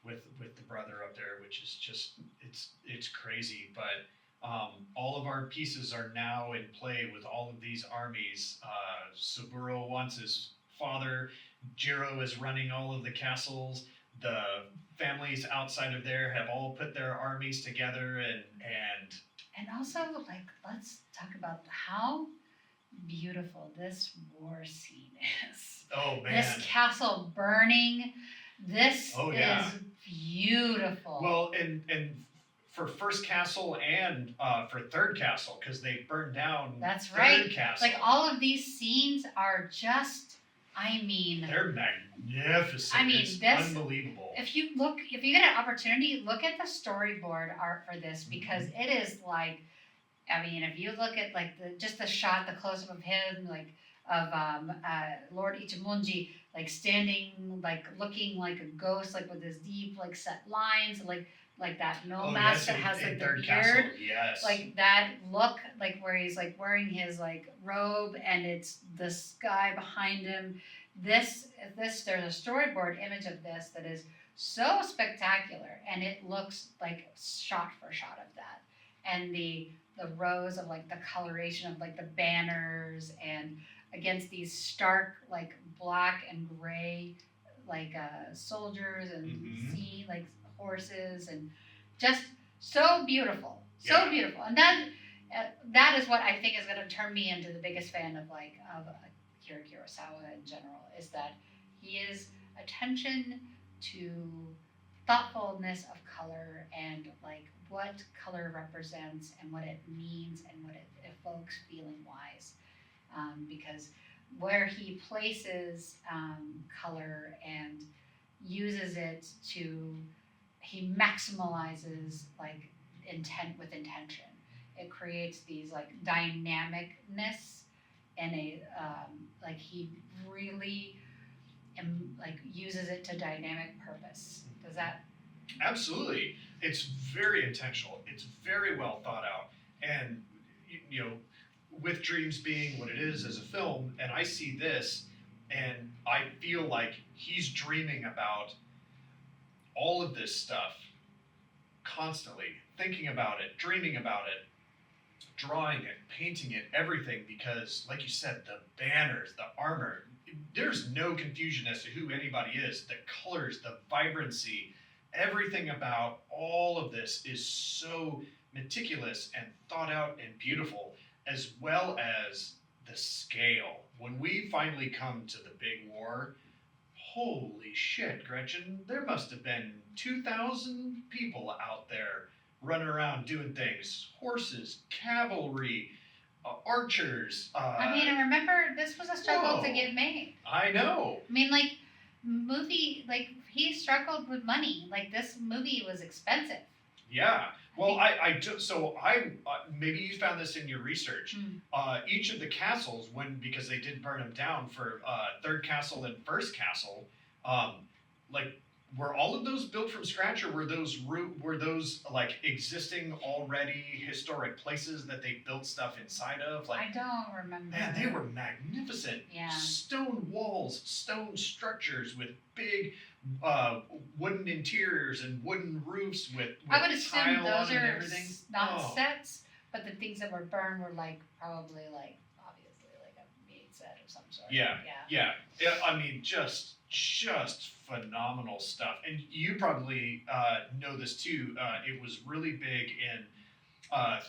with the brother up there, which is just it's crazy. But all of our pieces are now in play with all of these armies. Saburo wants his father. Jiro is running all of the castles. The families outside of there have all put their armies together, and also, like, let's talk about how beautiful this war scene is. Oh man! This castle burning. This is beautiful. Well, and for first castle and for third castle, because they burned down. That's third right. Castle. Like, all of these scenes are just, I mean, they're magnificent. I mean, it's unbelievable. If you get an opportunity, look at the storyboard art for this, because mm-hmm. it is like, I mean, if you look at like the shot, the close up of him, like of Lord Ichimonji, like standing, like looking like a ghost, like with his deep, like set lines, like that mask that has like the beard, castle, yes. Like that look, like where he's like wearing his like robe and it's the sky behind him. This there's a storyboard image of this that is so spectacular, and it looks like shot for shot of that, and the rows of like the coloration of like the banners and against these stark like black and gray like soldiers and mm-hmm. sea like horses, and just so beautiful, so beautiful. And that is what I think is going to turn me into the biggest fan of Akira Kurosawa in general, is that he is attention to thoughtfulness of color and like what color represents and what it means and what it evokes feeling wise, because where he places color and uses it to, he maximalizes like intent with intention. It creates these like dynamicness and a like he really like uses it to dynamic purpose. Does that? Absolutely. It's very intentional. It's very well thought out. And, you know, with Dreams being what it is as a film, and I see this, and I feel like he's dreaming about all of this stuff constantly, thinking about it, dreaming about it, drawing it, painting it, everything, because, like you said, the banners, the armor, there's no confusion as to who anybody is. The colors, the vibrancy, everything about all of this is so meticulous and thought out and beautiful, as well as the scale. When we finally come to the big war, holy shit, Gretchen, there must have been 2,000 people out there running around doing things. Horses, cavalry, archers. I mean, remember, this was a struggle to get made. I know. I mean, like, movie, like, he struggled with money. Like, this movie was expensive. Yeah. Well, maybe you found this in your research. Each of the castles, because they did burn them down for third castle and first castle, were all of those built from scratch, or were those like existing already historic places that they built stuff inside of? Like, I don't remember. Man, they were magnificent. Yeah. Stone walls, stone structures with big wooden interiors and wooden roofs with I would assume those are not Oh. sets, but the things that were burned were like probably like obviously like a made set of some sort. Yeah. I mean, just just phenomenal stuff. And you probably know this too. It was really big in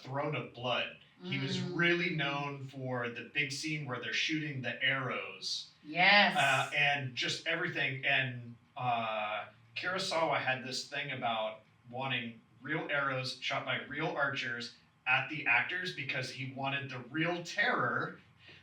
Throne of Blood. He was really known for the big scene where they're shooting the arrows. Yes. And just everything. And Kurosawa had this thing about wanting real arrows shot by real archers at the actors because he wanted the real terror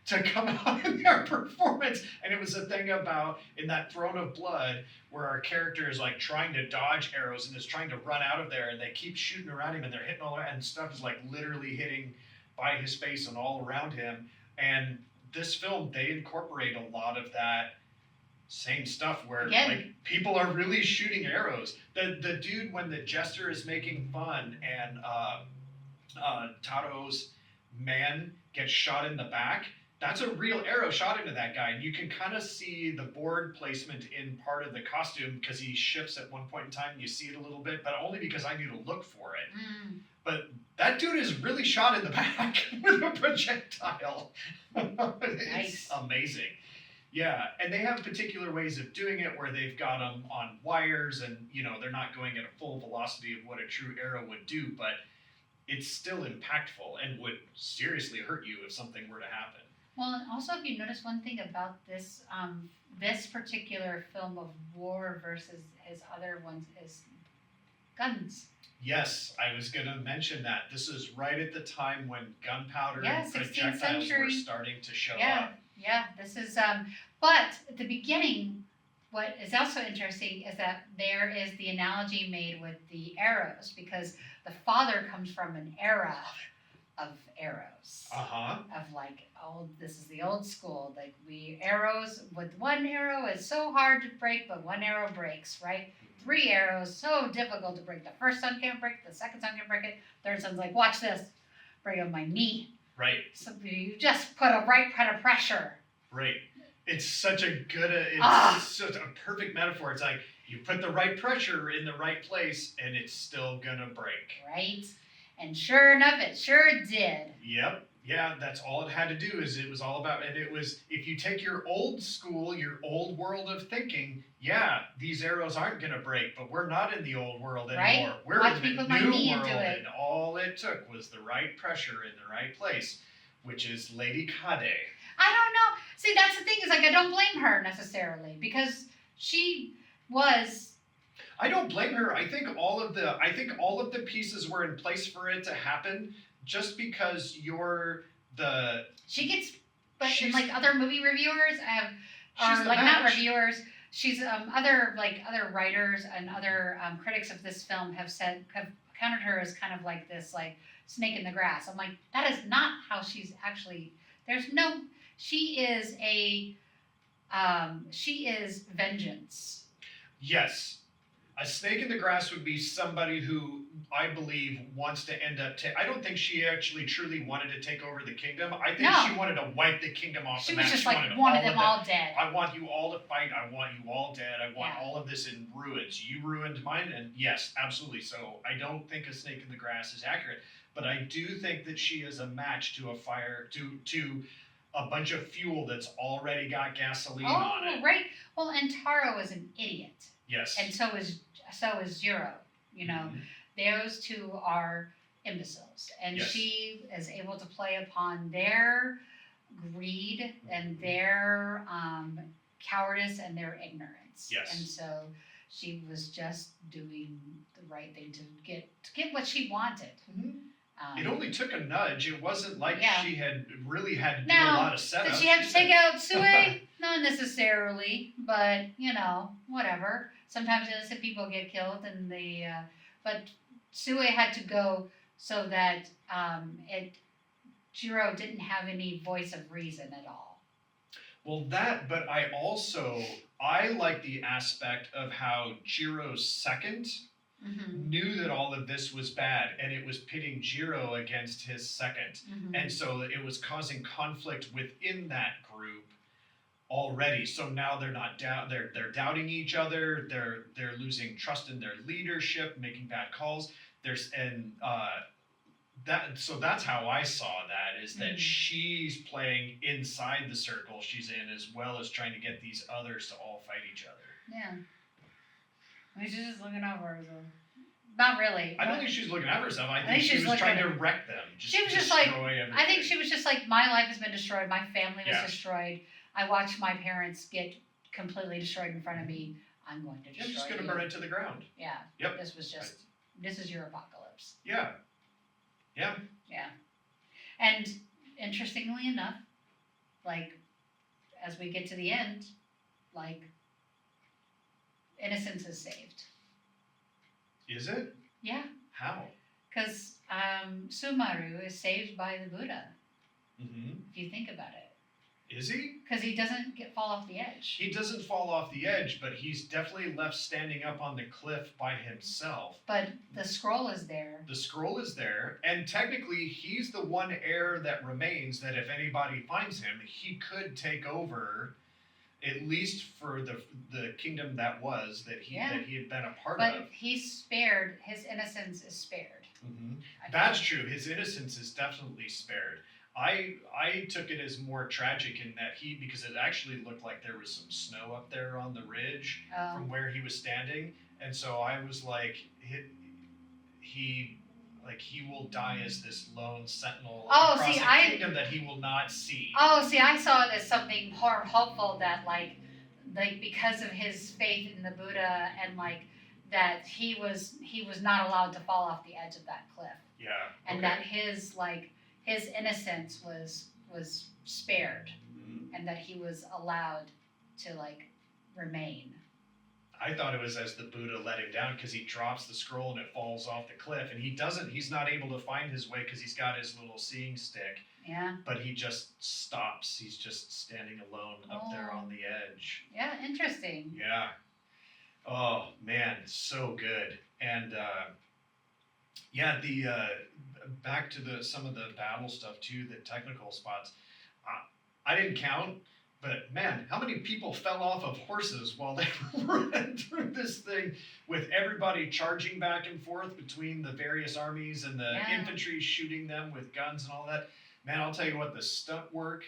to come out in their performance. And it was a thing about in that Throne of Blood where our character is like trying to dodge arrows and is trying to run out of there, and they keep shooting around him and they're hitting all around, and stuff is like literally hitting by his face and all around him. And this film, they incorporate a lot of that same stuff where like people are really shooting arrows. The dude, when the jester is making fun and Taro's man gets shot in the back, that's a real arrow shot into that guy. And you can kind of see the board placement in part of the costume because he shifts at one point in time and you see it a little bit, but only because I knew to look for it. But that dude is really shot in the back with a projectile. It's amazing. Yeah, and they have particular ways of doing it where they've got them on wires and, you know, they're not going at a full velocity of what a true arrow would do, but it's still impactful and would seriously hurt you if something were to happen. Well, and also if you notice one thing about this this particular film of war versus his other ones is guns. Yes, I was going to mention that. This is right at the time when gunpowder and projectiles were starting to show up. Yeah, this is, but at the beginning, what is also interesting is that there is the analogy made with the arrows, because the father comes from an era of arrows. Of like, this is the old school. Like arrows, with one arrow is so hard to break, but one arrow breaks, right? 3 arrows, so difficult to break. The first son can't break, the second son can break it. Third son's like, watch this, break on my knee. Right. So you just put a right kind of pressure. Right. It's such a good, it's such a perfect metaphor. It's like you put the right pressure in the right place and it's still gonna break. Right. And sure enough, it sure did. Yep. Yeah, that's all it had to do. Is it was all about, and it was, if you take your old school, your old world of thinking, yeah, these arrows aren't going to break, but we're not in the old world anymore. Right? We're in the new world, and all it took was the right pressure in the right place, which is Lady Kade. I don't know. See, that's the thing, is like, I don't blame her necessarily, because she was... I don't blame her. I think all of the pieces were in place for it to happen. Just because you're the... She gets... But in, like, other movie reviewers or like, not reviewers, she's, other writers and other critics of this film have counted her as kind of like this, like, snake in the grass. I'm like, that is not how she's actually... She is vengeance. Yes. A snake in the grass would be somebody who, I believe, wants to end up... I don't think she actually truly wanted to take over the kingdom. I think she wanted to wipe the kingdom off the map. She was just like, wanted them all dead. I want you all to fight. I want you all dead. I want all of this in ruins. You ruined mine, and yes, absolutely. So I don't think a snake in the grass is accurate. But I do think that she is a match to a fire, to a bunch of fuel that's already got gasoline on it. Oh, right. Well, and Taro is an idiot. Yes. And so is Jiro. You know, those two are imbeciles, and she is able to play upon their greed and their cowardice and their ignorance. Yes. And so she was just doing the right thing to get what she wanted. It only took a nudge. It wasn't like she had really had to do a lot of setup. Did she have to take out Sue? Not necessarily, but you know, whatever. Sometimes innocent people get killed, and but Sue had to go so that Jiro didn't have any voice of reason at all. Well, but I like the aspect of how Jiro's second knew that all of this was bad, and it was pitting Jiro against his second. And so it was causing conflict within that group already. So now they're not they're doubting each other, they're losing trust in their leadership, making bad calls. So that's how I saw that, is that Mm. she's playing inside the circle she's in, as well as trying to get these others to all fight each other. Yeah. I mean, she's just looking over herself. Not really. I don't think she's looking at herself. I think think she she's was trying to looking- wreck them. She was just destroy like, everything. I think she was just like, my life has been destroyed. My family was Yeah. destroyed. I watched my parents get completely destroyed in front of me. I'm going to destroy I'm just going to you. burn it to the ground. Yeah. Yep. This is your apocalypse. Yeah. Yeah. Yeah. And interestingly enough, like, as we get to the end, like, innocence is saved. Is it? Yeah. How? Because Sumaru is saved by the Buddha, Mm-hmm. if you think about it. Is he? Because he doesn't fall off the edge. He doesn't fall off the edge, but he's definitely left standing up on the cliff by himself. But the scroll is there. The scroll is there, and technically he's the one heir that remains, that if anybody finds him, he could take over, at least for the kingdom that he had been a part of. But he's spared. His innocence is spared. Mm-hmm. That's true. His innocence is definitely spared. I took it as more tragic in that because it actually looked like there was some snow up there on the ridge from where he was standing, and so I was like, he will die as this lone sentinel across a kingdom that he will not see. Oh, see, I saw it as something more hopeful, that like because of his faith in the Buddha, and like that he was not allowed to fall off the edge of that cliff. Yeah. And that his innocence was spared, mm-hmm. and that he was allowed to remain. I thought it was as the Buddha let him down, because he drops the scroll and it falls off the cliff, and he's not able to find his way because he's got his little seeing stick. Yeah. But he just stops. He's just standing alone up there on the edge. Yeah, interesting. Yeah. Oh man, so good. And back to some of the battle stuff too, the technical spots. I didn't count, but man, how many people fell off of horses while they were running through this thing, with everybody charging back and forth between the various armies and the infantry shooting them with guns and all that. Man, I'll tell you what, the stunt work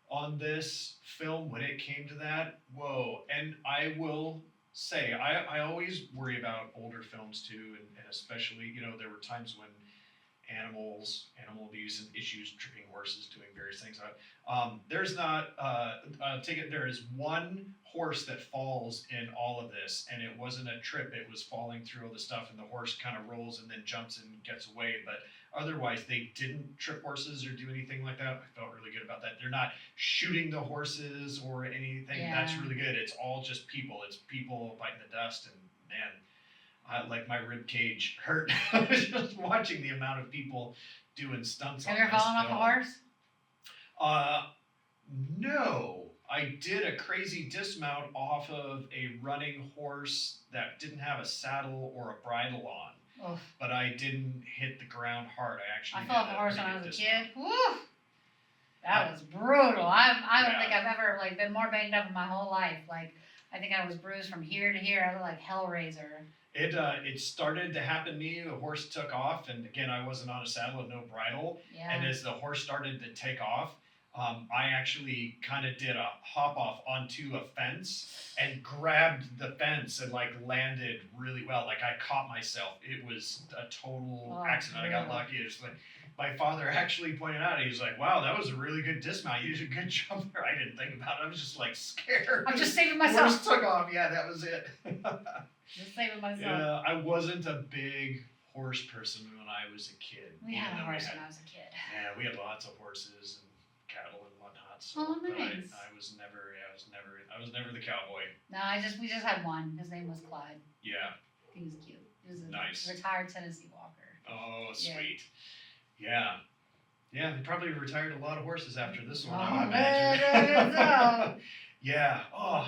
on this film, when it came to that, whoa. And I will say, I always worry about older films too, and especially, there were times when animal abuse and issues, tripping horses, doing various things. There is one horse that falls in all of this, and it wasn't a trip, it was falling through all the stuff, and the horse kind of rolls and then jumps and gets away, but otherwise they didn't trip horses or do anything like that. I felt really good about that. They're not shooting the horses or anything. Yeah. That's really good. It's all just people. It's people biting the dust, and man, my rib cage hurt just watching the amount of people doing stunts. Have you ever fallen off a horse? No. I did a crazy dismount off of a running horse that didn't have a saddle or a bridle on. Oof. But I didn't hit the ground hard. I fell off a horse when I was a kid. Woo! That was brutal. I don't think I've ever been more banged up in my whole life. I think I was bruised from here to here. I looked like Hellraiser. It started to happen to me. The horse took off, and again, I wasn't on a saddle and no bridle. Yeah. And as the horse started to take off, I actually kind of did a hop off onto a fence and grabbed the fence and landed really well. I caught myself. It was a total accident. Really? I got lucky. It was my father actually pointed out, he was like, wow, that was a really good dismount. You did a good jump there. I didn't think about it. I was just scared. I'm just saving myself. Horse took off. Yeah, that was it. Just saving myself. Yeah, I wasn't a big horse person when I was a kid. We had a horse when I was a kid. Yeah, we had lots of horses and cattle and whatnot. So, nice. I was never the cowboy. No, we just had one. His name was Clyde. Yeah. He was cute. He was a nice. Retired Tennessee Walker. Oh, sweet. Yeah. Yeah, they probably retired a lot of horses after this one, I would imagine. Yeah. Oh.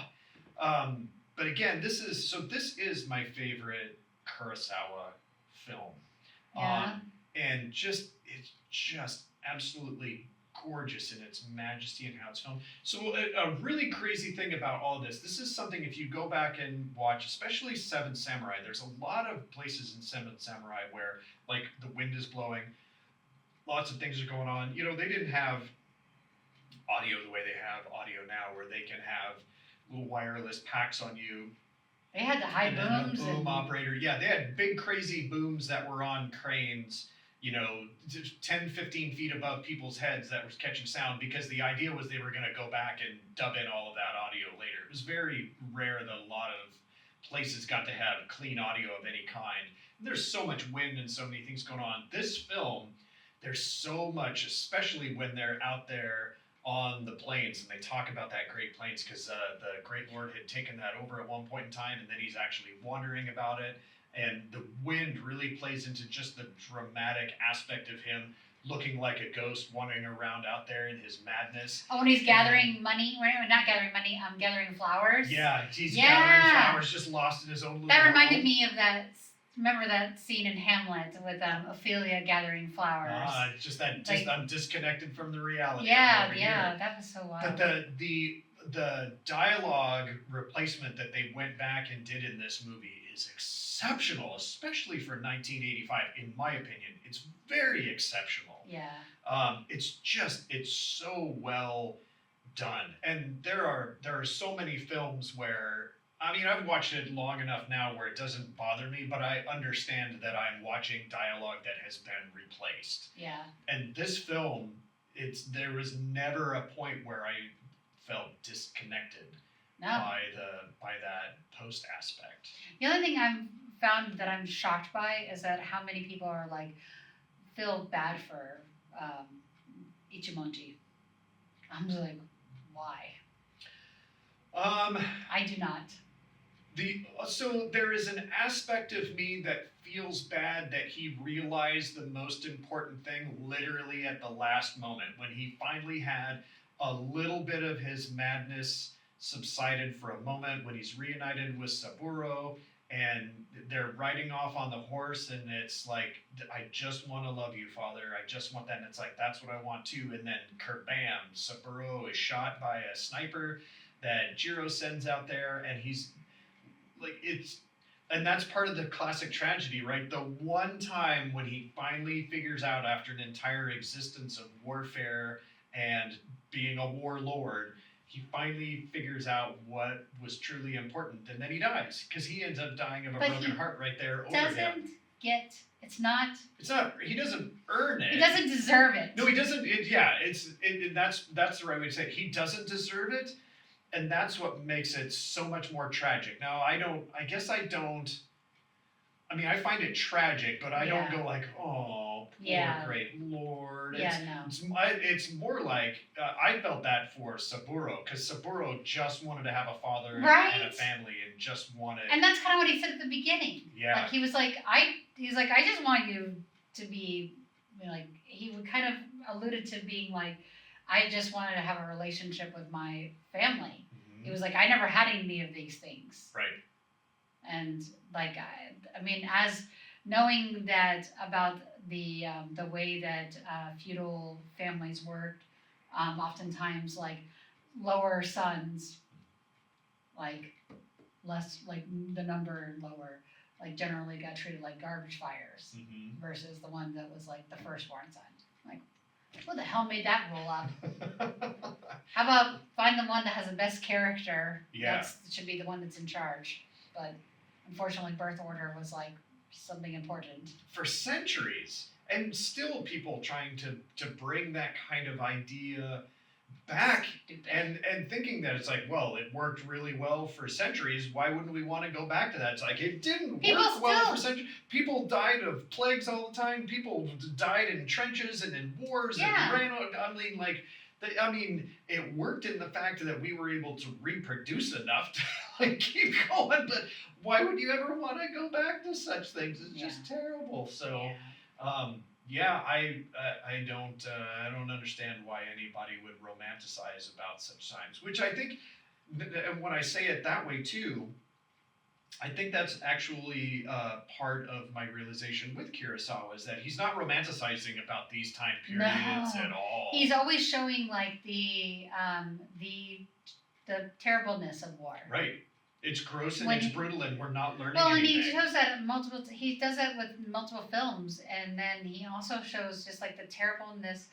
But again, this is my favorite Kurosawa film. Yeah. And it's just absolutely gorgeous in its majesty and how it's filmed. So a really crazy thing about all of this is something, if you go back and watch, especially Seven Samurai, there's a lot of places in Seven Samurai where the wind is blowing, lots of things are going on. They didn't have audio the way they have audio now, where they can have little wireless packs on you. They had the high And then a booms boom operator. Yeah, they had big, crazy booms that were on cranes, 10, 15 feet above people's heads that was catching sound, because the idea was they were going to go back and dub in all of that audio later. It was very rare that a lot of places got to have clean audio of any kind. There's so much wind and so many things going on. This film, there's so much, especially when they're out there on the plains, and they talk about that Great Plains, because the Great Lord had taken that over at one point in time, and then he's actually wondering about it. And the wind really plays into just the dramatic aspect of him looking like a ghost wandering around out there in his madness. Oh, when he's gathering money, not gathering money, gathering flowers. Yeah, he's gathering flowers, just lost in his own little That reminded world. me of that. Remember that scene in Hamlet with Ophelia gathering flowers? It's just that I'm disconnected from the reality. Yeah, that was so wild. But the dialogue replacement that they went back and did in this movie is exceptional, especially for 1985. In my opinion, it's very exceptional. Yeah. It's so well done, and there are so many films where. I've watched it long enough now where it doesn't bother me, but I understand that I'm watching dialogue that has been replaced. Yeah. And this film, there was never a point where I felt disconnected by that post aspect. The other thing I've found that I'm shocked by is that how many people are feel bad for Ichimonji. I'm just like, why? I do not. So there is an aspect of me that feels bad that he realized the most important thing literally at the last moment, when he finally had a little bit of his madness subsided for a moment, when he's reunited with Saburo and they're riding off on the horse, and it's like, I just want to love you, Father. I just want that. And it's like, that's what I want too. And then kerbam, Saburo is shot by a sniper that Jiro sends out there, and he's and that's part of the classic tragedy, right? The one time when he finally figures out, after an entire existence of warfare and being a warlord, he finally figures out what was truly important, and then he dies, because he ends up dying of a broken heart right there over him. It's not. He doesn't earn it. He doesn't deserve it. No, he doesn't. That's the right way to say it. He doesn't deserve it. And that's what makes it so much more tragic. Now, I find it tragic, but I don't go like, oh, poor great Lord. It's more like, I felt that for Saburo, because Saburo just wanted to have a father and a family, and just wanted. And that's kind of what he said at the beginning. Yeah. He was like, I just want you to be, he would kind of alluded to being like, I just wanted to have a relationship with my family. He was like, I never had any of these things. Right. And as knowing that about the way that feudal families worked, oftentimes lower sons, less the number lower, generally got treated like garbage fires, versus the one that was the firstborn son. Who the hell made that rule up? How about find the one that has the best character? Yeah. That should be the one that's in charge. But unfortunately, birth order was something important. For centuries. And still people trying to bring that kind of idea back, and thinking that it's well, it worked really well for centuries. Why wouldn't we want to go back to that? It's it didn't work well for centuries. People died of plagues all the time. People died in trenches and in wars and ran. It worked in the fact that we were able to reproduce enough to keep going. But why would you ever want to go back to such things? It's just terrible. So. I don't understand why anybody would romanticize about such times, which I think, and when I say it that way too, I think that's actually part of my realization with Kurosawa, is that he's not romanticizing about these time periods at all. He's always showing the terribleness of war. Right. It's gross and When it's he- brutal, and we're not learning Well, and anything. he shows that multiple. He does that with multiple films, and then he also shows just like the terribleness.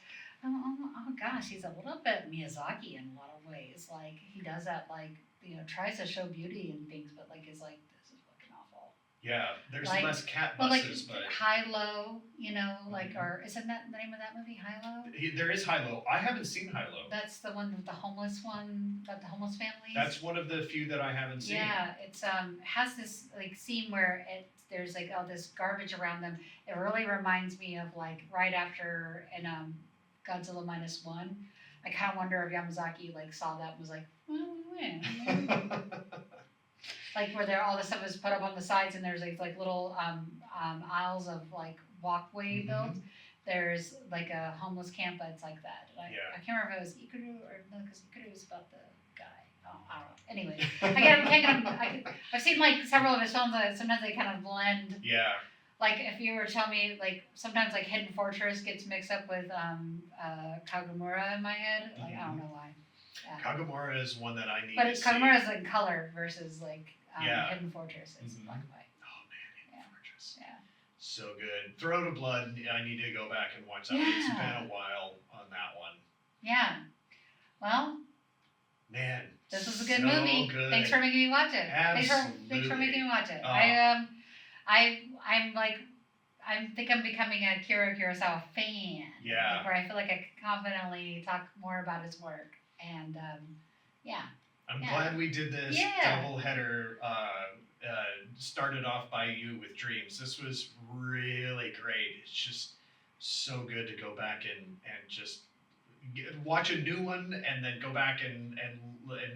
Oh gosh, he's a little bit Miyazaki in a lot of ways. Like he does that, like tries to show beauty and things, but like is like this is fucking awful. Yeah, there's Like, less cat Well, like buses, but High Low, like or isn't that the name of that movie, High Low? there is High Low. I haven't seen High Low. That's the one with the homeless one, about the homeless families. That's one of the few that I haven't seen. Yeah, it's has this like scene where there's like all this garbage around them. It really reminds me of like right after in Godzilla -1. I kind of wonder if Yamazaki like saw that and was like, like where there all this stuff is put up on the sides and there's like little aisles of like walkway built. There's like a homeless camp that's like that. I can't remember if it was Ikuru or no, because Ikuru was about the guy. Oh, I don't know. Anyway, I've seen like several of his films that sometimes they kind of blend. Yeah. Like if you were to tell me, like sometimes like Hidden Fortress gets mixed up with Kagomura in my head. Like I don't know why. Kagomura is one that I need. But to Kagomura see. is in color versus like Hidden Fortress is black and white. Oh man, Hidden Fortress. Yeah. So good. Throat of Blood. I need to go back and watch that. Yeah. It's been a while on that one. Yeah. Well. Man. This was a good movie. Good. Thanks for making me watch it. Absolutely. Thanks for making me watch it. I think I'm becoming a Akira Kurosawa fan. Yeah. Like, where I feel like I can confidently talk more about his work. And yeah. I'm glad we did this double header. Started off by you with Dreams. This was really great. It's just so good to go back and just watch a new one and then go back and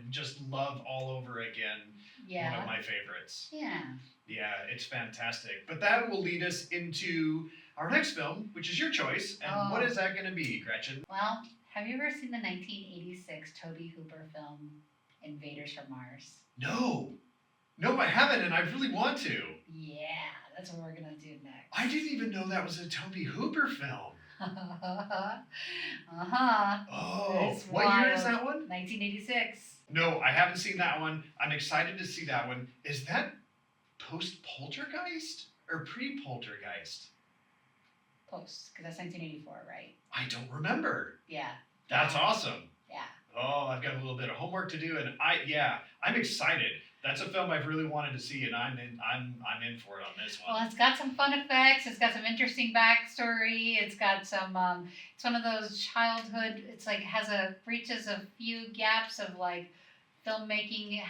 just love all over again. Yeah. One of my favorites. Yeah. Yeah, it's fantastic. But that will lead us into our next film, which is your choice. And what is that going to be, Gretchen? Well, have you ever seen the 1986 Tobe Hooper film, Invaders from Mars? No, I haven't, and I really want to. Yeah, that's what we're going to do next. I didn't even know that was a Tobe Hooper film. Oh, what year is that one? 1986. No, I haven't seen that one. I'm excited to see that one. Is that post-Poltergeist or pre-Poltergeist? Post, because that's 1984, right? I don't remember. Yeah. That's awesome. Yeah. Oh, I've got a little bit of homework to do, and I'm excited. That's a film I've really wanted to see, and I'm in for it on this one. Well, it's got some fun effects. It's got some interesting backstory. It's got some. It's one of those childhood. It's like reaches a few gaps of like filmmaking.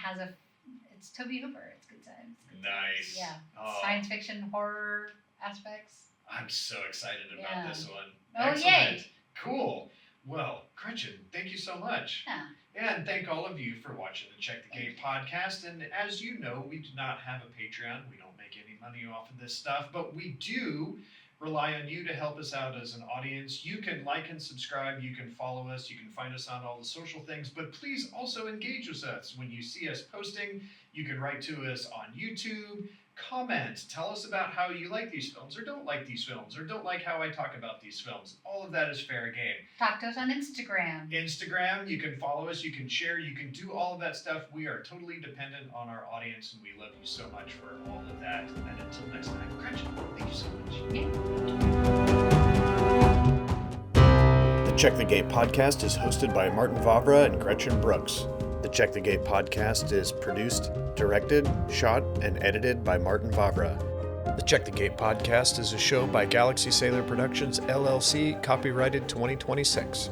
It's Tobe Hooper. It's good times. Nice. Yeah. Oh. Science fiction horror aspects. I'm so excited about this one. Oh, excellent. Yay! Cool. Well, Gretchen, thank you so much. Yeah. And thank all of you for watching the Check the Gate podcast. And as you know, we do not have a Patreon. We don't make any money off of this stuff, but we do rely on you to help us out as an audience. You can like and subscribe. You can follow us. You can find us on all the social things, but please also engage with us. When you see us posting, you can write to us on YouTube. Comment. Tell us about how you like these films or don't like these films or don't like how I talk about these films. All of that is fair game. Talk to us on Instagram. You can follow us, you can share, you can do all of that stuff. We are totally dependent on our audience, and we love you so much for all of that. And until next time, Gretchen, thank you so much. The Check the Gate podcast is hosted by Martin Vavra and Gretchen Brooks. The Check the Gate podcast is produced, directed, shot, and edited by Martin Vavra. The Check the Gate podcast is a show by Galaxy Sailor Productions, LLC, copyrighted 2026.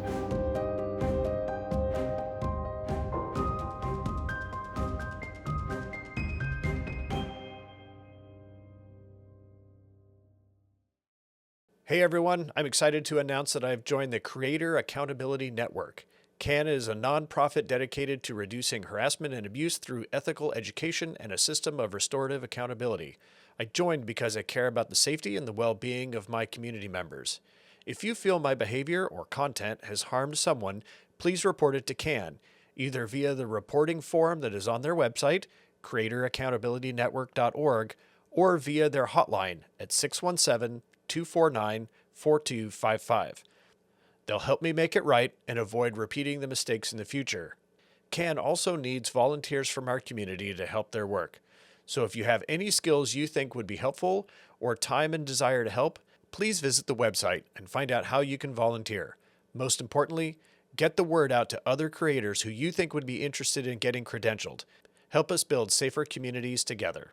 Hey everyone, I'm excited to announce that I've joined the Creator Accountability Network. CAN is a nonprofit dedicated to reducing harassment and abuse through ethical education and a system of restorative accountability. I joined because I care about the safety and the well-being of my community members. If you feel my behavior or content has harmed someone, please report it to CAN, either via the reporting form that is on their website, creatoraccountabilitynetwork.org, or via their hotline at 617-249-4255. They'll help me make it right and avoid repeating the mistakes in the future. CAN also needs volunteers from our community to help their work. So if you have any skills you think would be helpful or time and desire to help, please visit the website and find out how you can volunteer. Most importantly, get the word out to other creators who you think would be interested in getting credentialed. Help us build safer communities together.